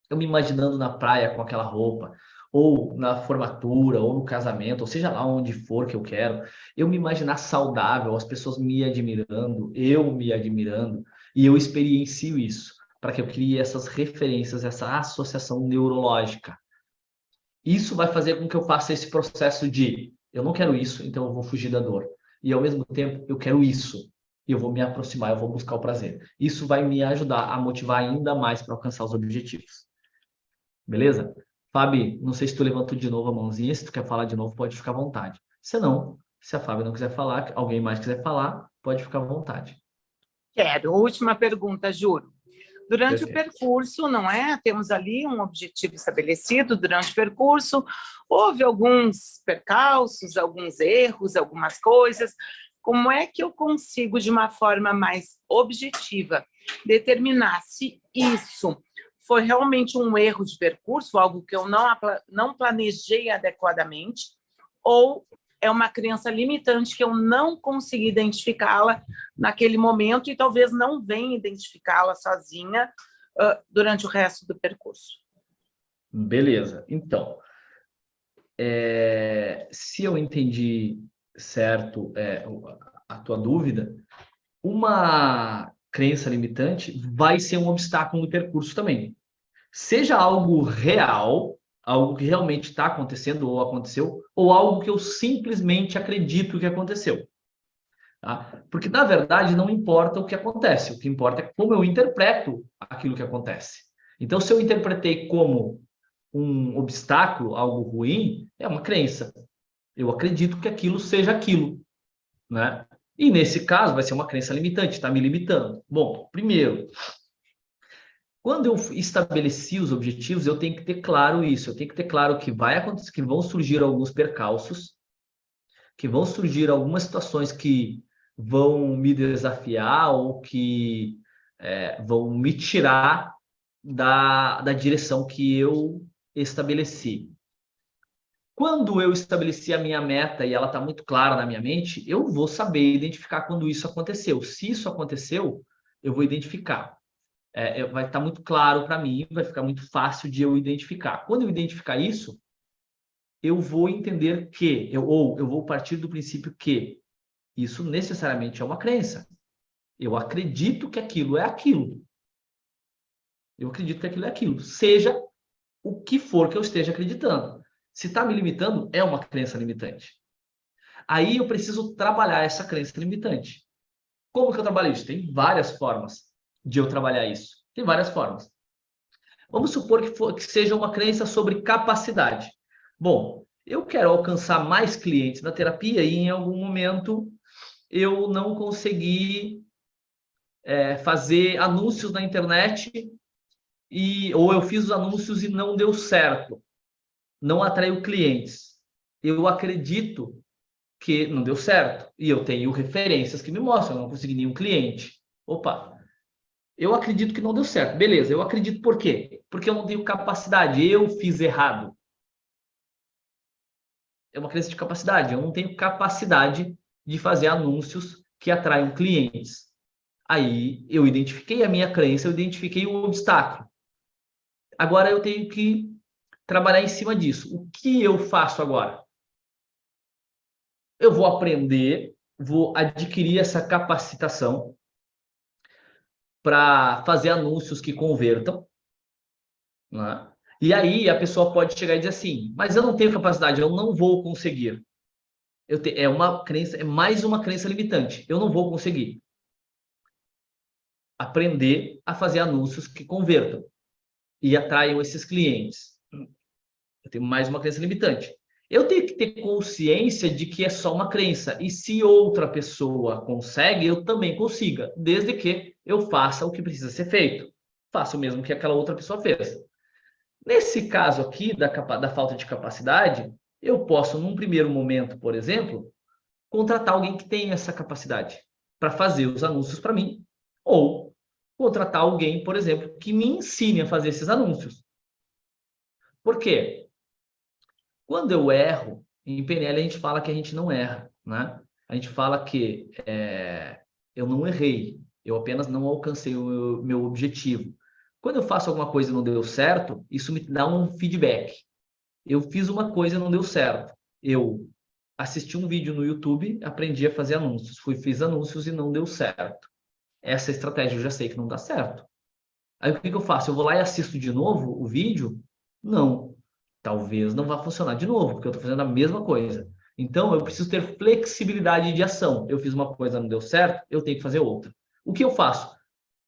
Eu me imaginando na praia com aquela roupa, ou na formatura, ou no casamento, ou seja lá onde for que eu quero. Eu me imaginar saudável, as pessoas me admirando, eu me admirando, e eu experiencio isso, para que eu crie essas referências, essa associação neurológica. Isso vai fazer com que eu faça esse processo de eu não quero isso, então eu vou fugir da dor. E ao mesmo tempo, eu quero isso. E eu vou me aproximar, eu vou buscar o prazer. Isso vai me ajudar a motivar ainda mais para alcançar os objetivos. Beleza? Fabi, não sei se tu levantou de novo a mãozinha, se tu quer falar de novo, pode ficar à vontade. Se não, se a Fabi não quiser falar, alguém mais quiser falar, pode ficar à vontade. Quero. Última pergunta, juro. Durante o Perfeito. percurso, não é? Temos ali um objetivo estabelecido durante o percurso, houve alguns percalços, alguns erros, algumas coisas. Como é que eu consigo, de uma forma mais objetiva, determinar se isso foi realmente um erro de percurso, algo que eu não planejei adequadamente, ou é uma crença limitante que eu não consegui identificá-la naquele momento e talvez não venha identificá-la sozinha durante o resto do percurso. Beleza. Então, se eu entendi certo a tua dúvida, uma crença limitante vai ser um obstáculo no percurso também. Seja algo real, algo que realmente está acontecendo ou aconteceu, ou algo que eu simplesmente acredito que aconteceu. Tá? Porque, na verdade, não importa o que acontece, o que importa é como eu interpreto aquilo que acontece. Então, se eu interpretei como um obstáculo, algo ruim, é uma crença. Eu acredito que aquilo seja aquilo, né? E nesse caso vai ser uma crença limitante, está me limitando. Bom, primeiro, quando eu estabeleci os objetivos, eu tenho que ter claro isso. Eu tenho que ter claro que vai acontecer, que vão surgir alguns percalços, que vão surgir algumas situações que vão me desafiar ou que vão me tirar da direção que eu estabeleci. Quando eu estabeleci a minha meta e ela está muito clara na minha mente, eu vou saber identificar quando isso aconteceu. Se isso aconteceu, eu vou identificar. Vai estar muito claro para mim, vai ficar muito fácil de eu identificar. Quando eu identificar isso, eu vou entender que, eu vou partir do princípio que isso necessariamente é uma crença. Eu acredito que aquilo é aquilo. Eu acredito que aquilo é aquilo. Seja o que for que eu esteja acreditando. Se está me limitando, é uma crença limitante. Aí eu preciso trabalhar essa crença limitante. Como que eu trabalho isso? Tem várias formas de eu trabalhar isso. Tem várias formas. Vamos supor que seja uma crença sobre capacidade. Bom, eu quero alcançar mais clientes na terapia e em algum momento eu não consegui fazer anúncios na internet ou eu fiz os anúncios e não deu certo, não atraiu clientes. Eu acredito que não deu certo e eu tenho referências que me mostram, eu não consegui nenhum cliente. Opa, eu acredito que não deu certo. Beleza, eu acredito por quê? Porque eu não tenho capacidade, eu fiz errado. É uma crença de capacidade, eu não tenho capacidade de fazer anúncios que atraiam clientes. Aí eu identifiquei a minha crença, eu identifiquei o obstáculo. Agora eu tenho que trabalhar em cima disso. O que eu faço agora? Eu vou aprender, vou adquirir essa capacitação para fazer anúncios que convertam, né? E aí a pessoa pode chegar e dizer assim, mas eu não tenho capacidade, eu não vou conseguir. É uma crença, é mais uma crença limitante. Eu não vou conseguir aprender a fazer anúncios que convertam e atraiam esses clientes. Eu tenho mais uma crença limitante. Eu tenho que ter consciência de que é só uma crença. E se outra pessoa consegue, eu também consiga, desde que eu faça o que precisa ser feito. Faça o mesmo que aquela outra pessoa fez. Nesse caso aqui, da falta de capacidade, eu posso, num primeiro momento, por exemplo, contratar alguém que tenha essa capacidade para fazer os anúncios para mim. Ou contratar alguém, por exemplo, que me ensine a fazer esses anúncios. Por quê? Quando eu erro, em PNL a gente fala que a gente não erra, né? a gente fala que eu não errei, eu apenas não alcancei o meu objetivo. Quando eu faço alguma coisa e não deu certo, isso me dá um feedback. Eu fiz uma coisa e não deu certo. Eu assisti um vídeo no YouTube, aprendi a fazer anúncios. Fiz anúncios e não deu certo. Essa estratégia eu já sei que não dá certo. Aí o que eu faço? Eu vou lá e assisto de novo o vídeo? Não. Talvez não vá funcionar de novo, porque eu estou fazendo a mesma coisa. Então, eu preciso ter flexibilidade de ação. Eu fiz uma coisa, não deu certo, eu tenho que fazer outra. O que eu faço?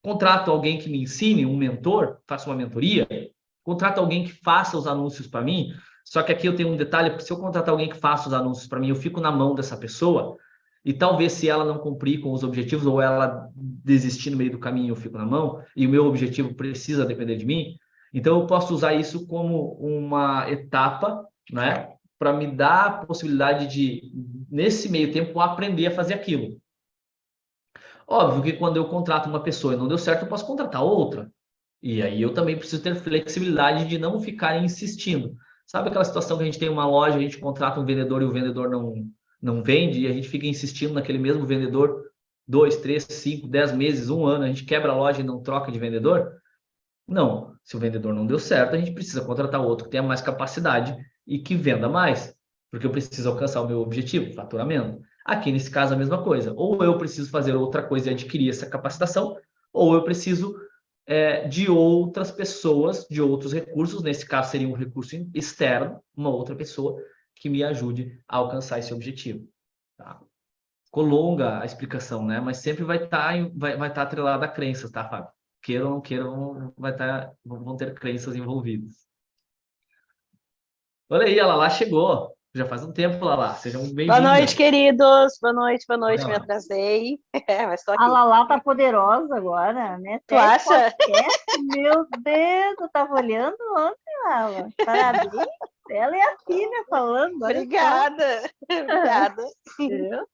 Contrato alguém que me ensine, um mentor, faço uma mentoria, contrato alguém que faça os anúncios para mim. Só que aqui eu tenho um detalhe, porque se eu contratar alguém que faça os anúncios para mim, eu fico na mão dessa pessoa, e talvez se ela não cumprir com os objetivos ou ela desistir no meio do caminho, eu fico na mão, e o meu objetivo precisa depender de mim, então eu posso usar isso como uma etapa, né, para me dar a possibilidade de, nesse meio tempo, aprender a fazer aquilo. Óbvio que quando eu contrato uma pessoa e não deu certo, eu posso contratar outra. E aí eu também preciso ter flexibilidade de não ficar insistindo. Sabe aquela situação que a gente tem uma loja, a gente contrata um vendedor e o vendedor não vende, e a gente fica insistindo naquele mesmo vendedor 2, 3, 5, 10 meses, um ano, a gente quebra a loja e não troca de vendedor? Não. Se o vendedor não deu certo, a gente precisa contratar outro que tenha mais capacidade e que venda mais, porque eu preciso alcançar o meu objetivo, faturamento. Aqui, nesse caso, a mesma coisa. Ou eu preciso fazer outra coisa e adquirir essa capacitação, ou eu preciso de outras pessoas, de outros recursos. Nesse caso, seria um recurso externo, uma outra pessoa que me ajude a alcançar esse objetivo. Tá? Ficou longa a explicação, né? Mas sempre vai estar atrelada a crenças, tá, Fábio? Queiram ou não queiram, vão ter crenças envolvidas. Olha aí, a Lala chegou. Já faz um tempo, Lala. Sejam muito Boa noite, bem-vindas. queridos. Boa noite, Olha me lá. atrasei. Mas tô A aqui. Lala tá poderosa agora, né? Tu acha? Podcast, meu Deus, eu tava olhando ontem, Lala. Parabéns. Ela e a filha falando. olha só. Obrigada. Obrigada. Entendeu?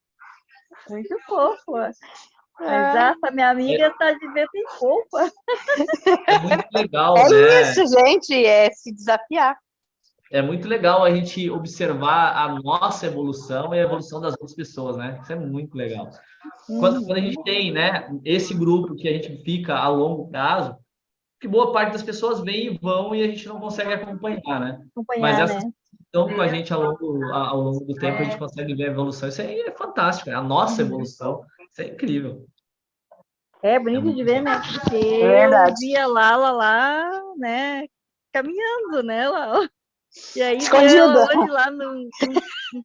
Muito fofo. Mas Ah, essa minha amiga tá de vez em fofa. É muito legal, é né? isso, gente. É se desafiar. É muito legal a gente observar a nossa evolução e a evolução das outras pessoas, né? Isso é muito legal. Quando a gente tem, né, esse grupo que a gente fica a longo prazo, que boa parte das pessoas vem e vão e a gente não consegue acompanhar, né? Mas Acompanhar, essas né? que estão com a gente ao longo do tempo, a gente consegue ver a evolução. Isso aí é fantástico, é a nossa evolução. Isso é incrível. É É bonito muito de ver, bom. né? Porque É verdade. eu via Lala lá, né? Caminhando, né, Lala? E aí veio Escondida. ela hoje lá num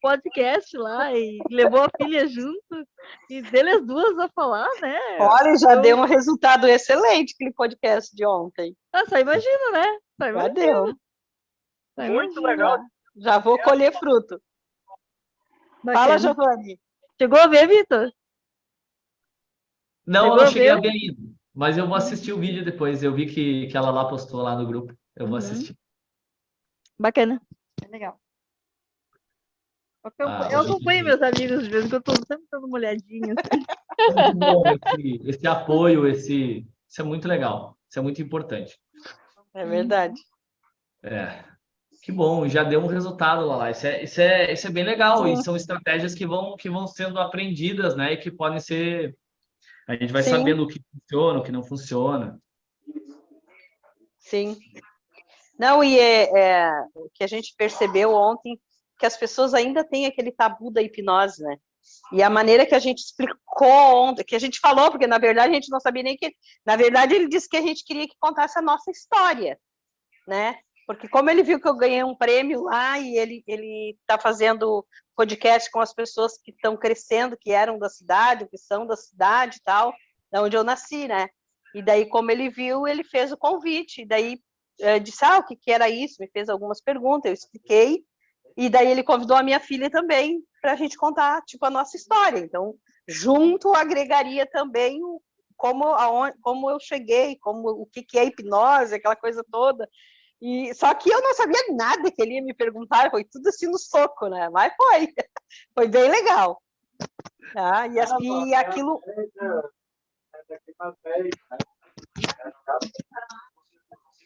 podcast lá e levou a filha junto e dele as duas a falar, né? Olha, já deu um resultado excelente aquele podcast de ontem. Só imagino, né? Só Já imagino. deu. Só Muito imagino. legal. Já vou colher fruto. Bacana. Fala, Giovanni. Chegou a ver, Vitor? Não, eu Chegou não a cheguei a ver? ver ainda, mas eu vou assistir o vídeo depois. Eu vi que ela lá postou lá no grupo. Eu vou assistir. Bacana. É legal. Eu acompanho meus amigos de vez em quando, eu tô sempre dando uma olhadinha. Assim. É muito bom esse apoio, isso é muito legal. Isso é muito importante. É verdade. Que bom, já deu um resultado, Lala. Isso é bem legal. E são estratégias que vão sendo aprendidas, né? E que podem ser. A gente vai Sim. sabendo o que funciona, o que não funciona. Sim. Não, e o que a gente percebeu ontem, que as pessoas ainda têm aquele tabu da hipnose, né? E a maneira que a gente explicou ontem, que a gente falou, porque na verdade a gente não sabia nem que... Na verdade ele disse que a gente queria que contasse a nossa história, né? Porque como ele viu que eu ganhei um prêmio lá e ele está fazendo podcast com as pessoas que estão crescendo, que eram da cidade, que são da cidade e tal, da onde eu nasci, né? E daí, como ele viu, ele fez o convite. E daí, disse, o que era isso? Me fez algumas perguntas, eu expliquei. E daí ele convidou a minha filha também para a gente contar, tipo, a nossa história. Então, junto, agregaria também como eu cheguei, o que é hipnose, aquela coisa toda. E, só que eu não sabia nada que ele ia me perguntar, foi tudo assim no soco, né? Mas foi bem legal. Tá? E aquilo...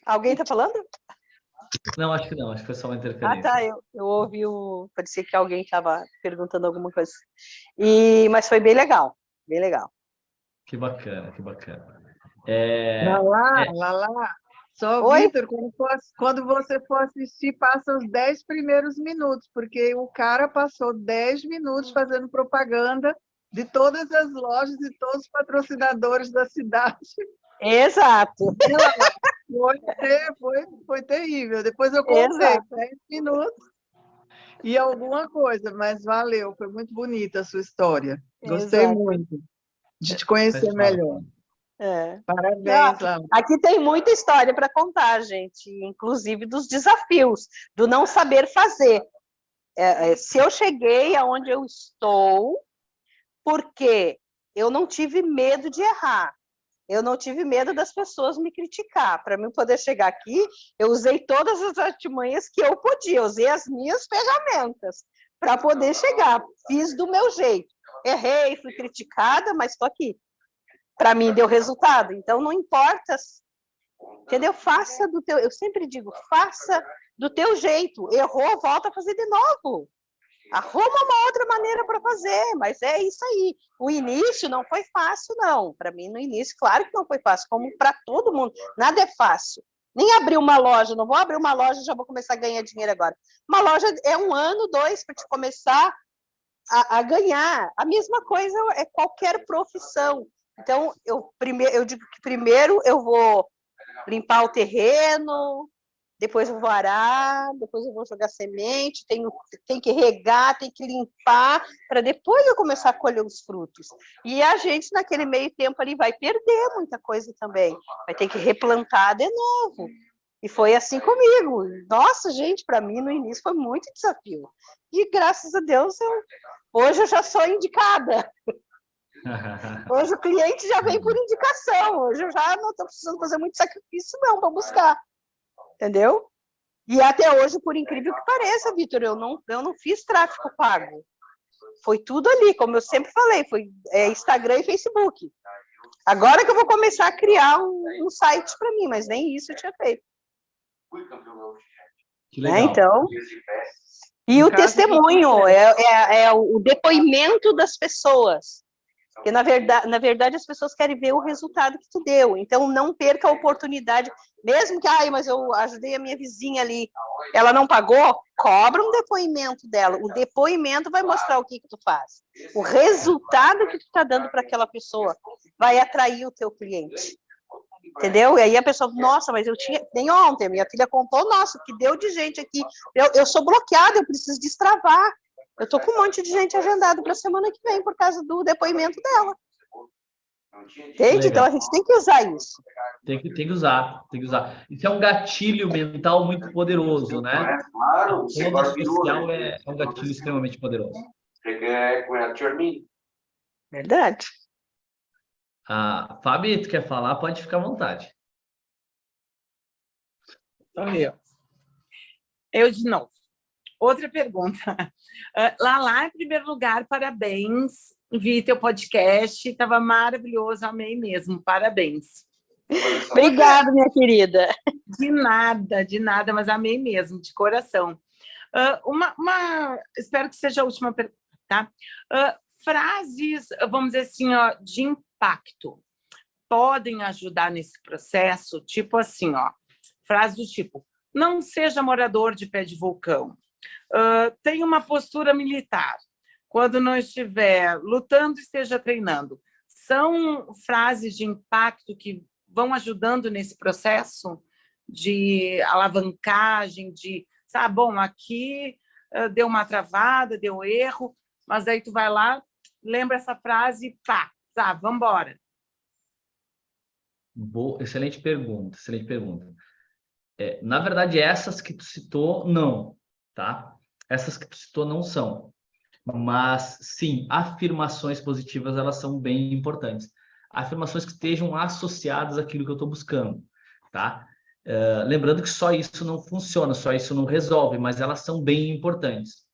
Alguém está falando? Não, acho que não, acho que foi só uma Ah, interferência. tá, eu ouvi parecia que alguém estava perguntando alguma coisa. Mas foi bem legal, bem legal. Que bacana, que bacana. Lala, só Oi? Vitor, quando você for assistir, passa os 10 primeiros minutos, porque o cara passou 10 minutos fazendo propaganda de todas as lojas e todos os patrocinadores da cidade. Exato, Foi terrível. Depois eu contei exato, 10 minutos e alguma coisa, mas valeu, foi muito bonita a sua história. Gostei exato. muito de te conhecer Faz parte. melhor. É. Parabéns, Não, Laura. aqui tem muita história para contar, gente, inclusive dos desafios, do não saber fazer. Se eu cheguei aonde eu estou, porque eu não tive medo de errar. Eu não tive medo das pessoas me criticar. Para mim poder chegar aqui, eu usei todas as artimanhas que eu podia, eu usei as minhas ferramentas para poder chegar. Fiz do meu jeito. Errei, fui criticada, mas estou aqui. Para mim deu resultado. Então não importa, entendeu? Faça do teu, eu sempre digo, faça do teu jeito. Errou, volta a fazer de novo. Arruma uma outra maneira para fazer, mas é isso aí. O início não foi fácil, não. Para mim, no início, claro que não foi fácil, como para todo mundo. Nada é fácil. Nem abrir uma loja, não vou abrir uma loja e já vou começar a ganhar dinheiro agora. Uma loja é 1 ano, 2, para te começar a ganhar. A mesma coisa é qualquer profissão. Então, eu digo que primeiro eu vou limpar o terreno, depois eu vou arar, depois eu vou jogar semente, tem que regar, tem que limpar, para depois eu começar a colher os frutos. E a gente, naquele meio tempo ali, vai perder muita coisa também. Vai ter que replantar de novo. E foi assim comigo. Nossa, gente, para mim, no início, foi muito desafio. E, graças a Deus, hoje eu já sou indicada. Hoje o cliente já vem por indicação. Hoje eu já não estou precisando fazer muito sacrifício, não, para buscar. Entendeu? E até hoje, por incrível que pareça, Vitor, eu não fiz tráfego pago. Foi tudo ali, como eu sempre falei, foi Instagram e Facebook. Agora que eu vou começar a criar um site para mim, mas nem isso eu tinha feito. Que legal. Então, e o testemunho, o depoimento das pessoas. Porque, na verdade, as pessoas querem ver o resultado que tu deu. Então, não perca a oportunidade. Mesmo que, mas eu ajudei a minha vizinha ali, ela não pagou, cobra um depoimento dela. O depoimento vai mostrar o que tu faz. O resultado que tu está dando para aquela pessoa vai atrair o teu cliente. Entendeu? E aí a pessoa, nossa, mas eu tinha... Nem ontem, minha filha contou, nossa, o que deu de gente aqui. Eu sou bloqueada, eu preciso destravar. Eu tô com um monte de gente agendado para a semana que vem por causa do depoimento dela. Entende? Então a gente tem que usar isso. Tem que usar. Isso é um gatilho mental muito poderoso, né? O social é um gatilho extremamente poderoso. Verdade. Fabi, tu quer falar? Pode ficar à vontade. Eu de novo. Outra pergunta. Lala, em primeiro lugar, parabéns. Vi teu podcast, estava maravilhoso, amei mesmo, parabéns. Obrigada, minha querida. De nada, mas amei mesmo, de coração. Espero que seja a última pergunta, tá? Frases, vamos dizer assim, de impacto, podem ajudar nesse processo? Tipo assim, frases do tipo, não seja morador de pé de vulcão. Tenha uma postura militar. Quando não estiver lutando, esteja treinando. São frases de impacto que vão ajudando nesse processo de alavancagem, de, sabe, bom, aqui deu uma travada, deu erro, mas aí tu vai lá, lembra essa frase e pá, tá, vamos embora. Excelente pergunta, excelente pergunta. Na verdade, essas que tu citou, não, tá? Essas que tu citou não são. Mas, sim, afirmações positivas, elas são bem importantes. Afirmações que estejam associadas àquilo que eu estou buscando, tá? Lembrando que só isso não funciona, só isso não resolve, mas elas são bem importantes.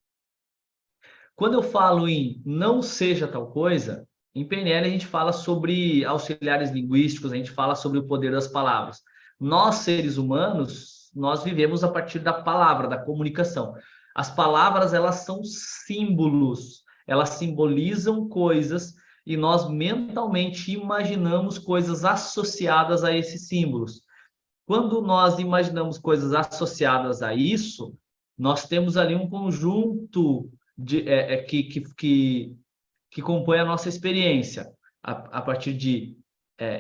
Quando eu falo em não seja tal coisa, em PNL a gente fala sobre auxiliares linguísticos, a gente fala sobre o poder das palavras. Nós, seres humanos, nós vivemos a partir da palavra, da comunicação. As palavras, elas são símbolos, elas simbolizam coisas e nós mentalmente imaginamos coisas associadas a esses símbolos. Quando nós imaginamos coisas associadas a isso, nós temos ali um conjunto que compõe a nossa experiência, a partir de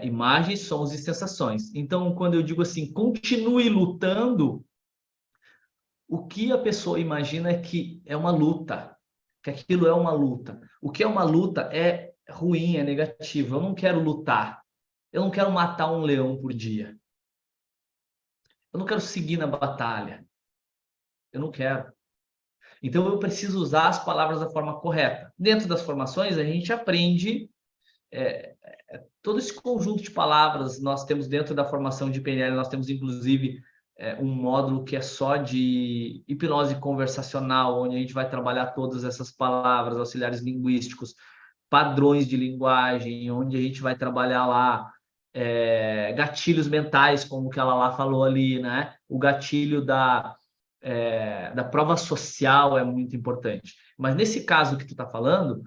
imagens, sons e sensações. Então, quando eu digo assim, continue lutando, o que a pessoa imagina é que é uma luta, que aquilo é uma luta. O que é uma luta é ruim, é negativo. Eu não quero lutar. Eu não quero matar um leão por dia. Eu não quero seguir na batalha. Eu não quero. Então, eu preciso usar as palavras da forma correta. Dentro das formações, a gente aprende todo esse conjunto de palavras. Nós temos dentro da formação de PNL, nós temos, inclusive, um módulo que é só de hipnose conversacional, onde a gente vai trabalhar todas essas palavras, auxiliares linguísticos, padrões de linguagem, onde a gente vai trabalhar lá gatilhos mentais, como que ela lá falou ali, né? O gatilho da prova social é muito importante. Mas nesse caso que tu está falando,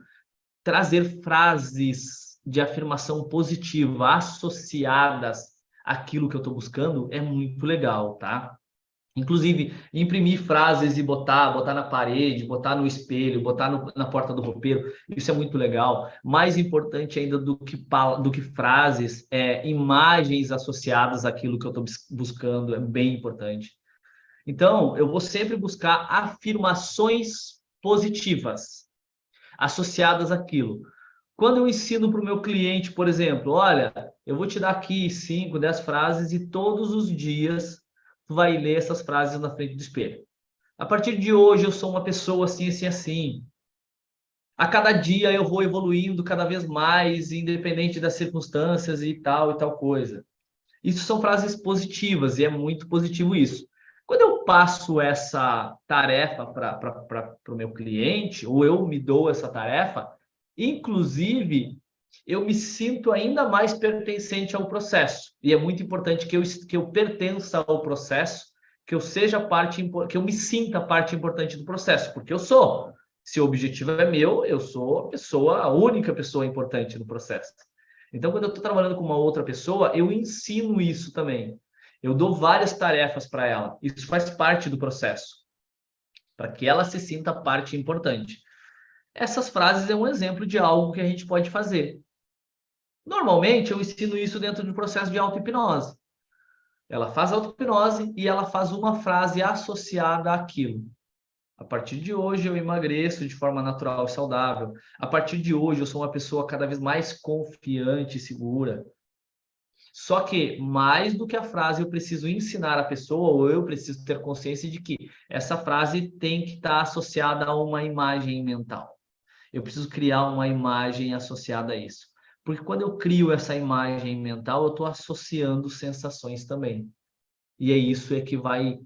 trazer frases de afirmação positiva associadas àquilo que eu estou buscando é muito legal, tá? Inclusive, imprimir frases e botar na parede, botar no espelho, botar na porta do roupeiro, isso é muito legal. Mais importante ainda do que frases, imagens associadas àquilo que eu estou buscando, é bem importante. Então, eu vou sempre buscar afirmações positivas associadas àquilo. Quando eu ensino para o meu cliente, por exemplo, olha, eu vou te dar aqui 5, 10 frases e todos os dias tu vai ler essas frases na frente do espelho. A partir de hoje eu sou uma pessoa assim, assim, assim. A cada dia eu vou evoluindo cada vez mais, independente das circunstâncias e tal coisa. Isso são frases positivas e é muito positivo isso. Quando eu passo essa tarefa para o meu cliente, ou eu me dou essa tarefa, inclusive, eu me sinto ainda mais pertencente ao processo. E é muito importante que eu pertença ao processo, que eu seja que eu me sinta parte importante do processo, porque eu sou. Se o objetivo é meu, eu sou a única pessoa importante no processo. Então, quando eu estou trabalhando com uma outra pessoa, eu ensino isso também. Eu dou várias tarefas para ela. Isso faz parte do processo, para que ela se sinta parte importante. Essas frases é um exemplo de algo que a gente pode fazer. Normalmente, eu ensino isso dentro do processo de auto-hipnose. Ela faz auto-hipnose e ela faz uma frase associada àquilo. A partir de hoje, eu emagreço de forma natural e saudável. A partir de hoje, eu sou uma pessoa cada vez mais confiante e segura. Só que, mais do que a frase, eu preciso ensinar a pessoa, ou eu preciso ter consciência de que essa frase tem que estar associada a uma imagem mental. Eu preciso criar uma imagem associada a isso. Porque quando eu crio essa imagem mental, eu estou associando sensações também. E é isso que vai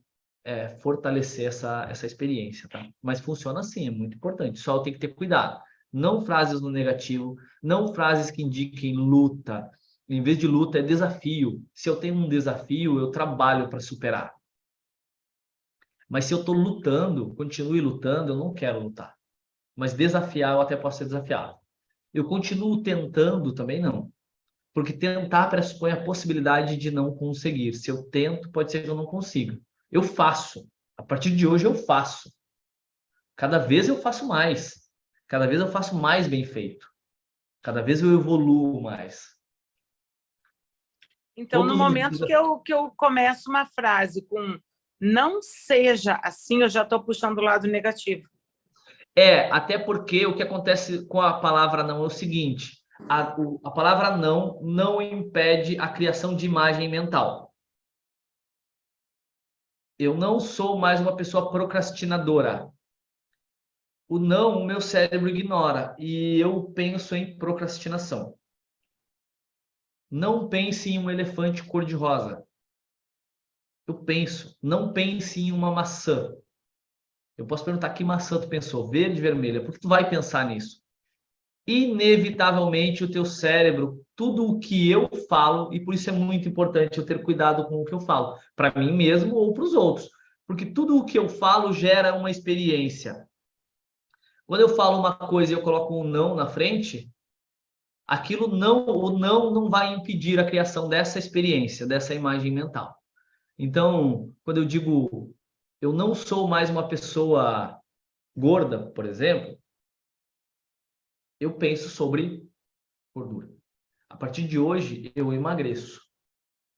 fortalecer essa experiência, tá? Mas funciona assim, é muito importante. Só eu tenho que ter cuidado. Não frases no negativo, não frases que indiquem luta. Em vez de luta, é desafio. Se eu tenho um desafio, eu trabalho para superar. Mas se eu estou lutando, continue lutando, eu não quero lutar. Mas desafiar, eu até posso ser desafiado. Eu continuo tentando, também não. Porque tentar pressupõe a possibilidade de não conseguir. Se eu tento, pode ser que eu não consiga. Eu faço. A partir de hoje, eu faço. Cada vez eu faço mais. Cada vez eu faço mais bem feito. Cada vez eu evoluo mais. Então, no momento que eu começo uma frase com não seja assim, eu já estou puxando o lado negativo. Até porque o que acontece com a palavra não é o seguinte, a palavra não impede a criação de imagem mental. Eu não sou mais uma pessoa procrastinadora. O não, o meu cérebro ignora e eu penso em procrastinação. Não pense em um elefante cor-de-rosa. Eu penso, não pense em uma maçã. Eu posso perguntar que maçã tu pensou, verde, vermelha, porque tu vai pensar nisso. Inevitavelmente o teu cérebro tudo o que eu falo, e por isso é muito importante eu ter cuidado com o que eu falo, para mim mesmo ou para os outros, porque tudo o que eu falo gera uma experiência. Quando eu falo uma coisa e eu coloco um não na frente, aquilo não, o não vai impedir a criação dessa experiência, dessa imagem mental. Então, quando eu digo eu não sou mais uma pessoa gorda, por exemplo, eu penso sobre gordura. A partir de hoje, eu emagreço.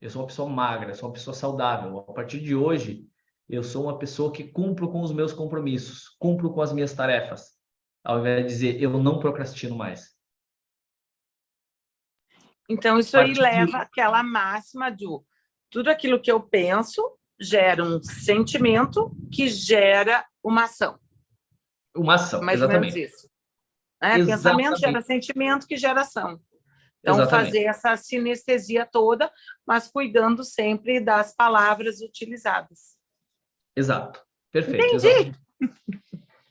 Eu sou uma pessoa magra, eu sou uma pessoa saudável. A partir de hoje, eu sou uma pessoa que cumpro com os meus compromissos, cumpro com as minhas tarefas, ao invés de dizer eu não procrastino mais. Então, isso aí leva àquela máxima de tudo aquilo que eu penso gera um sentimento que gera uma ação. Uma ação, Mais exatamente. ou menos isso. Pensamento gera sentimento que gera ação. Então, exatamente. fazer essa sinestesia toda, mas cuidando sempre das palavras utilizadas. Exato. Perfeito. Entendi!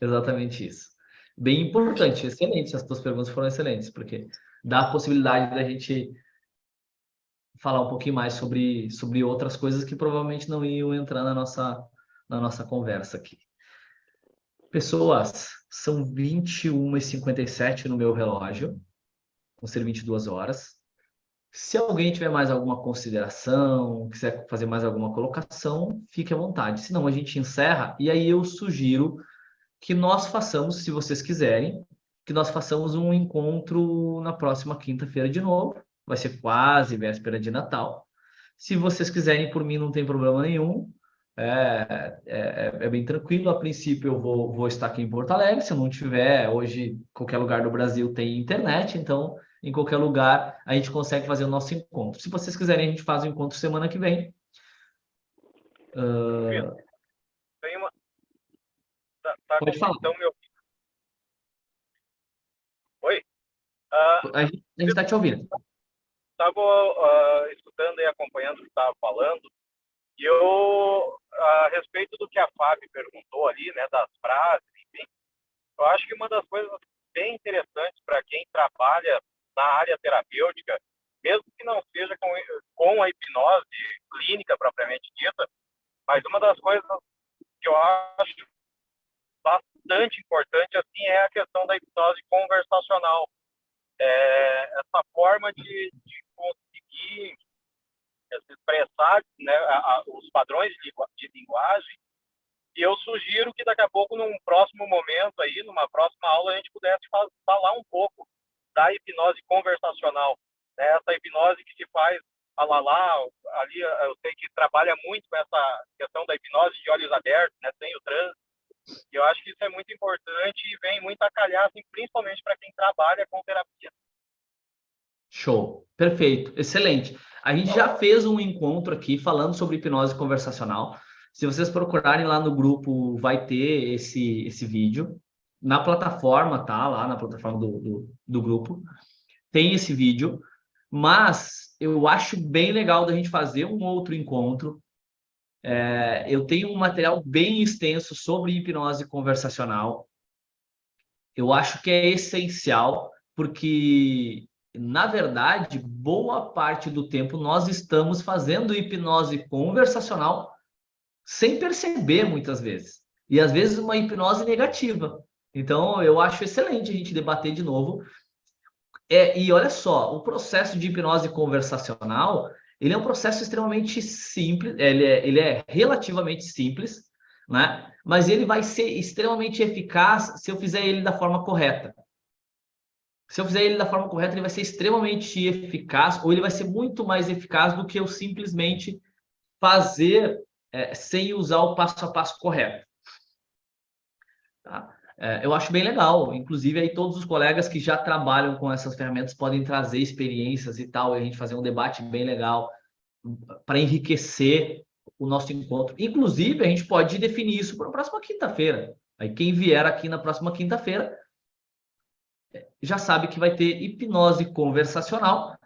Exatamente isso. Bem importante, excelente. As tuas perguntas foram excelentes, porque dá a possibilidade da gente falar um pouquinho mais sobre outras coisas que provavelmente não iam entrar na nossa conversa aqui. Pessoas, são 21h57 no meu relógio, vão ser 22 horas. Se alguém tiver mais alguma consideração, quiser fazer mais alguma colocação, fique à vontade. Senão a gente encerra e aí eu sugiro que nós façamos, se vocês quiserem, que nós façamos um encontro na próxima quinta-feira de novo. Vai ser quase véspera de Natal. Se vocês quiserem, por mim não tem problema nenhum. É bem tranquilo. A princípio eu vou estar aqui em Porto Alegre. Se eu não tiver, hoje qualquer lugar do Brasil tem internet, então em qualquer lugar a gente consegue fazer o nosso encontro. Se vocês quiserem, a gente faz o encontro semana que vem. Tem uma... Pode falar. Então, Oi? A gente está te ouvindo. Estava escutando e acompanhando o que estava falando, e eu, a respeito do que a Fábio perguntou ali, né, das frases, enfim, eu acho que uma das coisas bem interessantes para quem trabalha na área terapêutica, mesmo que não seja com a hipnose clínica propriamente dita, mas uma das coisas que eu acho bastante importante assim, é a questão da hipnose conversacional. Essa forma de conseguir expressar, né, os padrões de linguagem, e eu sugiro que daqui a pouco, num próximo momento, aí, numa próxima aula, a gente pudesse falar um pouco da hipnose conversacional, né? Essa hipnose que se faz ali, eu sei que trabalha muito com essa questão da hipnose de olhos abertos, né, sem o transe. E eu acho que isso é muito importante e vem muito a calhar, assim, principalmente para quem trabalha com terapia. Show, perfeito, excelente. A gente já fez um encontro aqui falando sobre hipnose conversacional. Se vocês procurarem lá no grupo, vai ter esse vídeo. Na plataforma, tá? Lá na plataforma do grupo, tem esse vídeo. Mas eu acho bem legal da gente fazer um outro encontro. Eu tenho um material bem extenso sobre hipnose conversacional. Eu acho que é essencial, porque, na verdade, boa parte do tempo nós estamos fazendo hipnose conversacional sem perceber, muitas vezes. E, às vezes, uma hipnose negativa. Então, eu acho excelente a gente debater de novo. E olha só, o processo de hipnose conversacional, ele é um processo extremamente simples, ele é relativamente simples, né? Mas ele vai ser extremamente eficaz se eu fizer ele da forma correta. Se eu fizer ele da forma correta, ele vai ser extremamente eficaz, ou ele vai ser muito mais eficaz do que eu simplesmente fazer sem usar o passo a passo correto. Tá? Eu acho bem legal. Inclusive, aí todos os colegas que já trabalham com essas ferramentas podem trazer experiências e tal, e a gente fazer um debate bem legal para enriquecer o nosso encontro. Inclusive, a gente pode definir isso para a próxima quinta-feira. Aí quem vier aqui na próxima quinta-feira já sabe que vai ter hipnose conversacional.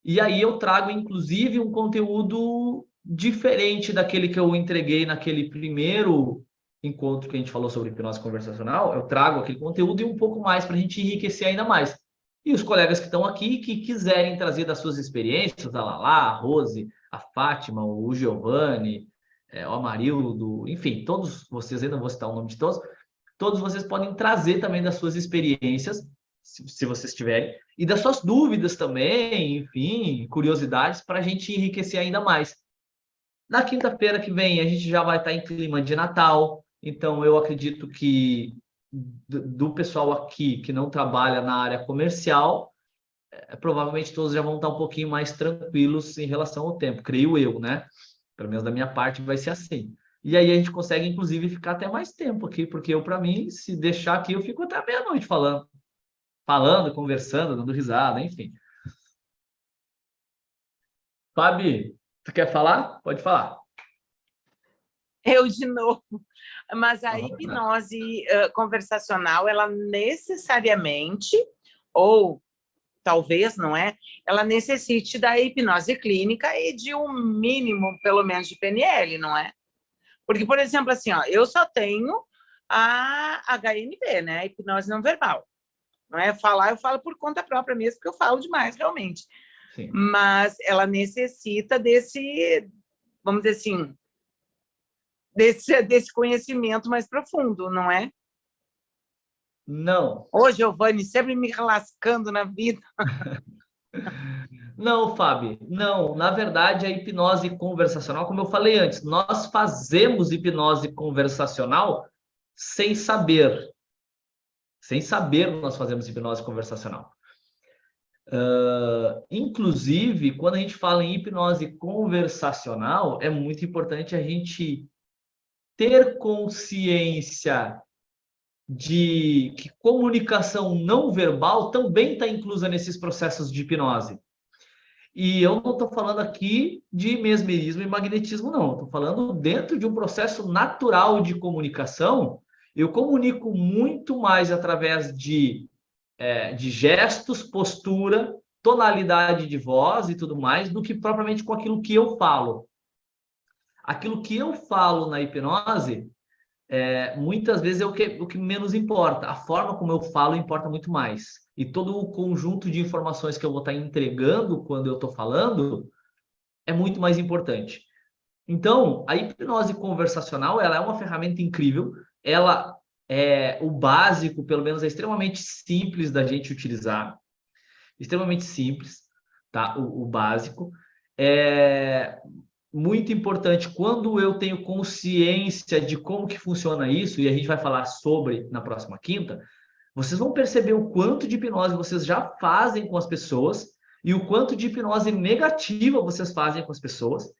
E aí eu trago, inclusive, um conteúdo diferente daquele que eu entreguei naquele primeiro encontro que a gente falou sobre hipnose conversacional. Eu trago aquele conteúdo e um pouco mais para a gente enriquecer ainda mais. E os colegas que estão aqui, que quiserem trazer das suas experiências, a Lala, a Rose, a Fátima, o Giovanni, o Amarildo, enfim, todos vocês, ainda vou citar o nome de todos vocês podem trazer também das suas experiências, se vocês tiverem, e das suas dúvidas também, enfim, curiosidades, para a gente enriquecer ainda mais. Na quinta-feira que vem, a gente já vai estar em clima de Natal, então eu acredito que do pessoal aqui que não trabalha na área comercial, provavelmente todos já vão estar um pouquinho mais tranquilos em relação ao tempo, creio eu, né? Pelo menos da minha parte vai ser assim. E aí a gente consegue, inclusive, ficar até mais tempo aqui, porque para mim, se deixar aqui, eu fico até meia-noite falando, conversando, dando risada, enfim. Fabi, tu quer falar? Pode falar. Eu de novo. Mas a hipnose conversacional, ela necessariamente, ou talvez, não é? Ela necessite da hipnose clínica e de um mínimo, pelo menos, de PNL, não é? Porque, por exemplo, assim, ó, eu só tenho a HNV, né? A hipnose não verbal. Não é falar, eu falo por conta própria mesmo, porque eu falo demais, realmente. Sim. Mas ela necessita desse, vamos dizer assim, desse conhecimento mais profundo, não é? Não. Ô, Giovanni, sempre me lascando na vida. Não, Fábio, não. Na verdade, a hipnose conversacional, como eu falei antes, nós fazemos hipnose conversacional sem saber. Sem saber, nós fazemos hipnose conversacional. Inclusive, quando a gente fala em hipnose conversacional, é muito importante a gente ter consciência de que comunicação não verbal também está inclusa nesses processos de hipnose. E eu não estou falando aqui de mesmerismo e magnetismo, não. Estou falando dentro de um processo natural de comunicação. Eu comunico muito mais através de gestos, postura, tonalidade de voz e tudo mais, do que propriamente com aquilo que eu falo. Aquilo que eu falo na hipnose, muitas vezes é o que menos importa. A forma como eu falo importa muito mais. E todo o conjunto de informações que eu vou estar entregando quando eu estou falando é muito mais importante. Então, a hipnose conversacional, ela é uma ferramenta incrível. Ela o básico, pelo menos, é extremamente simples da gente utilizar. Extremamente simples, tá? O básico. É muito importante, quando eu tenho consciência de como que funciona isso, e a gente vai falar sobre na próxima quinta, vocês vão perceber o quanto de hipnose vocês já fazem com as pessoas e o quanto de hipnose negativa vocês fazem com as pessoas,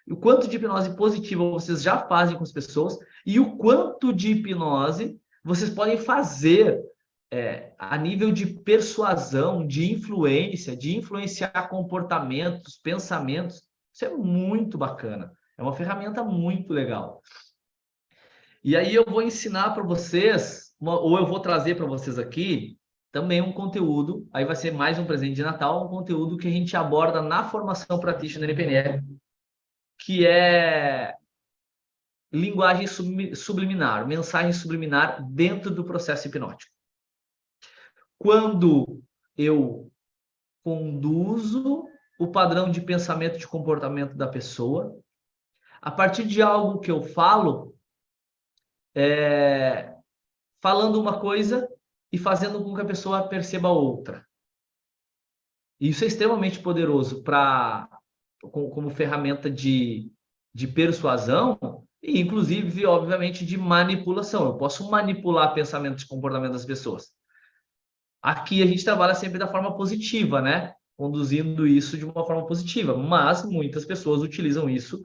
e o quanto de hipnose positiva vocês já fazem com as pessoas e o quanto de hipnose vocês podem fazer a nível de persuasão, de influência, de influenciar comportamentos, pensamentos. Isso é muito bacana. É uma ferramenta muito legal. E aí eu vou ensinar para vocês, ou eu vou trazer para vocês aqui, também um conteúdo, aí vai ser mais um presente de Natal, um conteúdo que a gente aborda na formação Practitioner PNL, que é linguagem subliminar, mensagem subliminar dentro do processo hipnótico. Quando eu conduzo o padrão de pensamento e de comportamento da pessoa, a partir de algo que eu falo, falando uma coisa e fazendo com que a pessoa perceba outra. Isso é extremamente poderoso como ferramenta de persuasão e, inclusive, obviamente, de manipulação. Eu posso manipular pensamento e comportamento das pessoas. Aqui a gente trabalha sempre da forma positiva, né? Conduzindo isso de uma forma positiva, mas muitas pessoas utilizam isso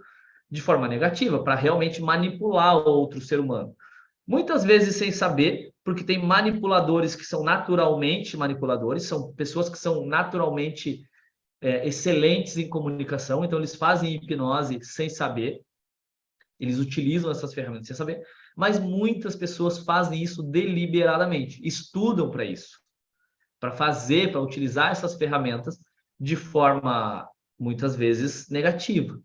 de forma negativa para realmente manipular o outro ser humano. Muitas vezes sem saber, porque tem manipuladores que são naturalmente manipuladores, são pessoas que são naturalmente excelentes em comunicação, então eles fazem hipnose sem saber, eles utilizam essas ferramentas sem saber, mas muitas pessoas fazem isso deliberadamente, estudam para isso, para utilizar essas ferramentas de forma, muitas vezes, negativa.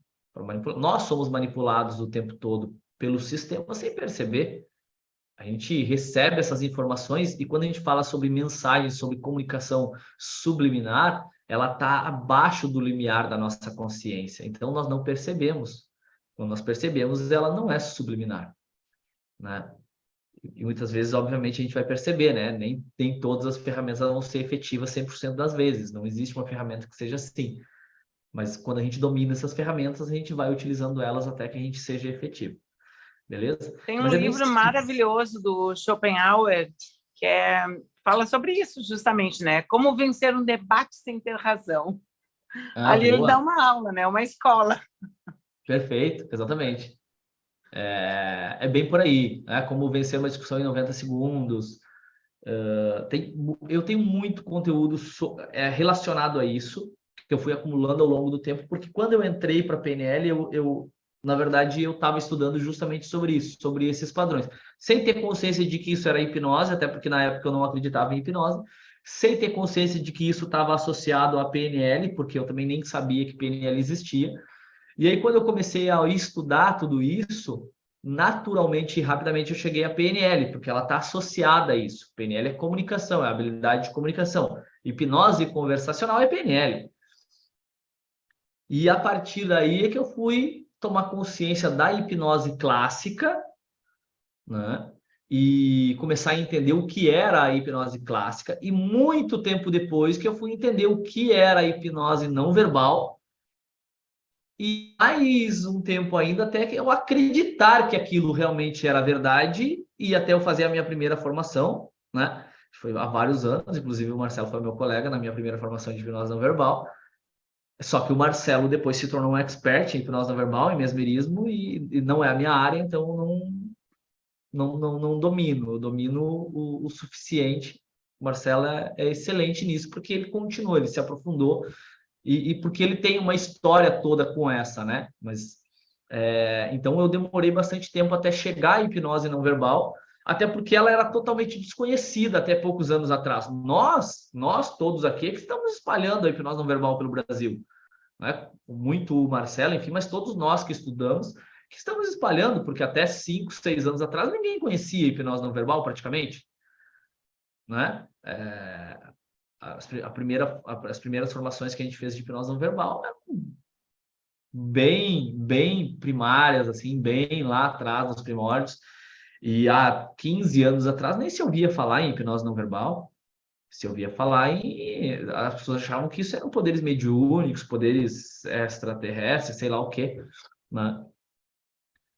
Nós somos manipulados o tempo todo pelo sistema sem perceber. A gente recebe essas informações e quando a gente fala sobre mensagens, sobre comunicação subliminar, ela está abaixo do limiar da nossa consciência. Então, nós não percebemos. Quando nós percebemos, ela não é subliminar, né? E muitas vezes, obviamente, a gente vai perceber, né? Nem todas as ferramentas vão ser efetivas 100% das vezes. Não existe uma ferramenta que seja assim. Mas quando a gente domina essas ferramentas, a gente vai utilizando elas até que a gente seja efetivo. Beleza? Tem um Mas é bem livro simples. maravilhoso do Schopenhauer que fala sobre isso, justamente, né? Como vencer um debate sem ter razão. Ali ele Boa. dá uma aula, né? Uma escola. Perfeito, exatamente. É bem por aí, né? Como vencer uma discussão em 90 segundos. Eu tenho muito conteúdo relacionado a isso, que eu fui acumulando ao longo do tempo, porque quando eu entrei para a PNL, na verdade, eu estava estudando justamente sobre isso, sobre esses padrões. Sem ter consciência de que isso era hipnose, até porque na época eu não acreditava em hipnose, sem ter consciência de que isso estava associado à PNL, porque eu também nem sabia que PNL existia. E aí, quando eu comecei a estudar tudo isso, naturalmente e rapidamente eu cheguei à PNL, porque ela está associada a isso. PNL é comunicação, é habilidade de comunicação. Hipnose conversacional é PNL. E a partir daí é que eu fui tomar consciência da hipnose clássica, né? E começar a entender o que era a hipnose clássica. E muito tempo depois que eu fui entender o que era a hipnose não verbal. E mais um tempo ainda até que eu acreditar que aquilo realmente era verdade e até eu fazer a minha primeira formação, né? Foi há vários anos, inclusive o Marcelo foi meu colega na minha primeira formação de hipnose não verbal. Só que o Marcelo depois se tornou um expert em hipnose não verbal, em mesmerismo, e não é a minha área, então não domino. Eu domino o suficiente. O Marcelo é excelente nisso, porque ele continuou, ele se aprofundou, e porque ele tem uma história toda com essa, né? Mas, então eu demorei bastante tempo até chegar à hipnose não verbal, até porque ela era totalmente desconhecida até poucos anos atrás. Nós todos aqui que estamos espalhando a hipnose não verbal pelo Brasil, né? Muito o Marcelo, enfim, mas todos nós que estudamos, que estamos espalhando, porque até 5, 6 anos atrás ninguém conhecia a hipnose não verbal praticamente, né? As primeiras formações que a gente fez de hipnose não verbal eram bem primárias, assim, bem lá atrás, nos primórdios. E há 15 anos atrás nem se ouvia falar em hipnose não verbal. Se ouvia falar as pessoas achavam que isso eram poderes mediúnicos, poderes extraterrestres, sei lá o quê, né?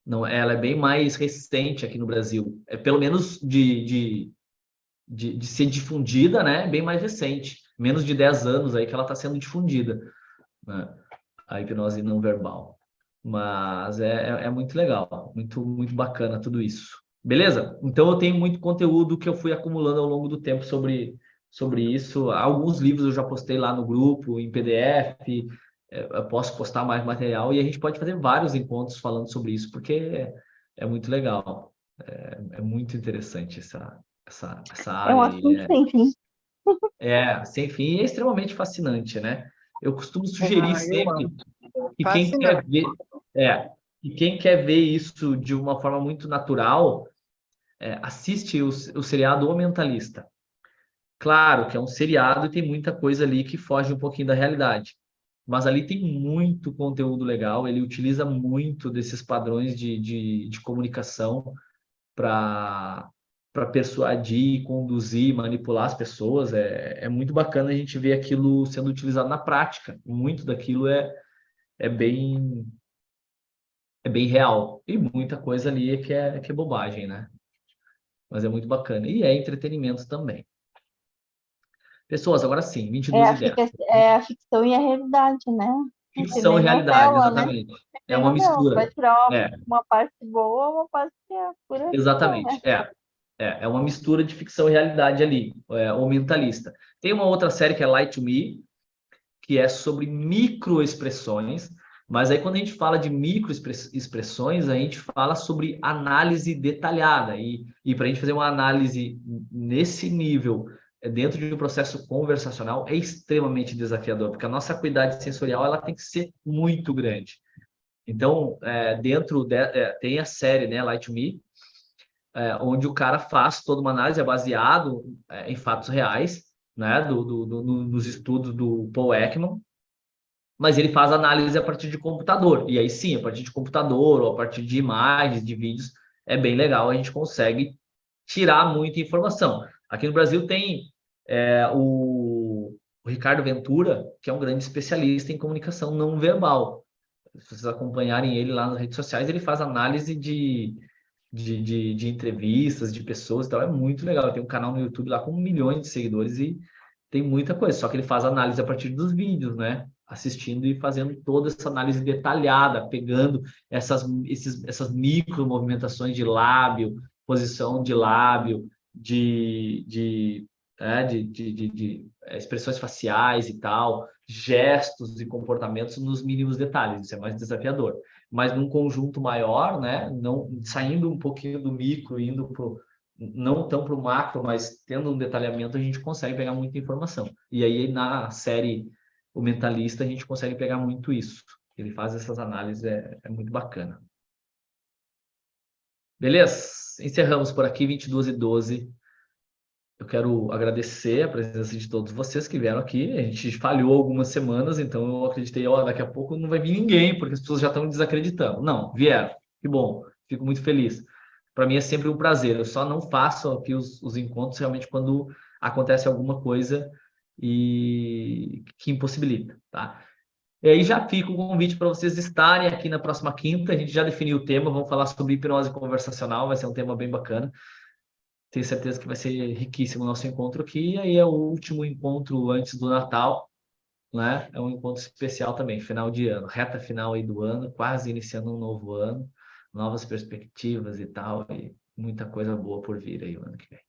Não, ela é bem mais recente aqui no Brasil. Pelo menos de ser difundida, né? Bem mais recente. Menos de 10 anos aí que ela está sendo difundida, né? A hipnose não verbal. Mas é muito legal, muito bacana tudo isso. Beleza? Então eu tenho muito conteúdo que eu fui acumulando ao longo do tempo sobre isso. Alguns livros eu já postei lá no grupo, em PDF, eu posso postar mais material e a gente pode fazer vários encontros falando sobre isso, porque é muito legal. É muito interessante essa É um área aí. assunto sem fim. Sem fim e é extremamente fascinante, né? Eu costumo sugerir Eu sempre amo. que quem quer Fascinante. ver, que quem quer ver isso de uma forma muito natural, assiste o seriado O Mentalista. Claro que é um seriado e tem muita coisa ali que foge um pouquinho da realidade, mas ali tem muito conteúdo legal. Ele utiliza muito desses padrões de comunicação para persuadir, conduzir, manipular as pessoas. É muito bacana a gente ver aquilo sendo utilizado na prática. Muito daquilo é bem real. E muita coisa ali que é bobagem, né? Mas é muito bacana. E é entretenimento também. Pessoas, agora sim, 22h10. É a ficção e a realidade, né? Ficção e Nem realidade, novela, né? exatamente. É Nem uma novela. mistura. Vai tirar É, uma parte boa, uma parte que é pura ficção, exatamente. né? É uma mistura de ficção e realidade ali, o Mentalista. Tem uma outra série que é Lie to Me, que é sobre microexpressões, mas aí quando a gente fala de microexpressões, a gente fala sobre análise detalhada. E para a gente fazer uma análise nesse nível, dentro de um processo conversacional, é extremamente desafiador, porque a nossa acuidade sensorial ela tem que ser muito grande. Então, tem a série, né, Lie to Me, onde o cara faz toda uma análise, é baseado em fatos reais, né, dos estudos do Paul Ekman, mas ele faz análise a partir de computador. E aí sim, a partir de computador ou a partir de imagens, de vídeos, é bem legal, a gente consegue tirar muita informação. Aqui no Brasil tem o Ricardo Ventura, que é um grande especialista em comunicação não verbal. Se vocês acompanharem ele lá nas redes sociais, ele faz análise de entrevistas, de pessoas e tal, é muito legal. Ele tem um canal no YouTube lá com milhões de seguidores e tem muita coisa, só que ele faz análise a partir dos vídeos, né? Assistindo e fazendo toda essa análise detalhada, pegando essas micro movimentações de lábio, posição de lábio, de expressões faciais e tal, gestos e comportamentos nos mínimos detalhes. Isso é mais desafiador. Mas num conjunto maior, né? Não saindo um pouquinho do micro, indo não tão para o macro, mas tendo um detalhamento, a gente consegue pegar muita informação. E aí, na série O Mentalista, a gente consegue pegar muito isso. Ele faz essas análises, é muito bacana. Beleza? Encerramos por aqui, 22h12. Eu quero agradecer a presença de todos vocês que vieram aqui. A gente falhou algumas semanas, então eu acreditei, daqui a pouco não vai vir ninguém, porque as pessoas já estão desacreditando. Não, vieram. Que bom, fico muito feliz. Para mim é sempre um prazer. Eu só não faço aqui os encontros realmente quando acontece alguma coisa que impossibilita, tá? E aí já fica o convite para vocês estarem aqui na próxima quinta. A gente já definiu o tema, vamos falar sobre hipnose conversacional, vai ser um tema bem bacana. Tenho certeza que vai ser riquíssimo o nosso encontro aqui. E aí é o último encontro antes do Natal, né? É um encontro especial também, final de ano, reta final aí do ano, quase iniciando um novo ano, novas perspectivas e tal, e muita coisa boa por vir aí o ano que vem.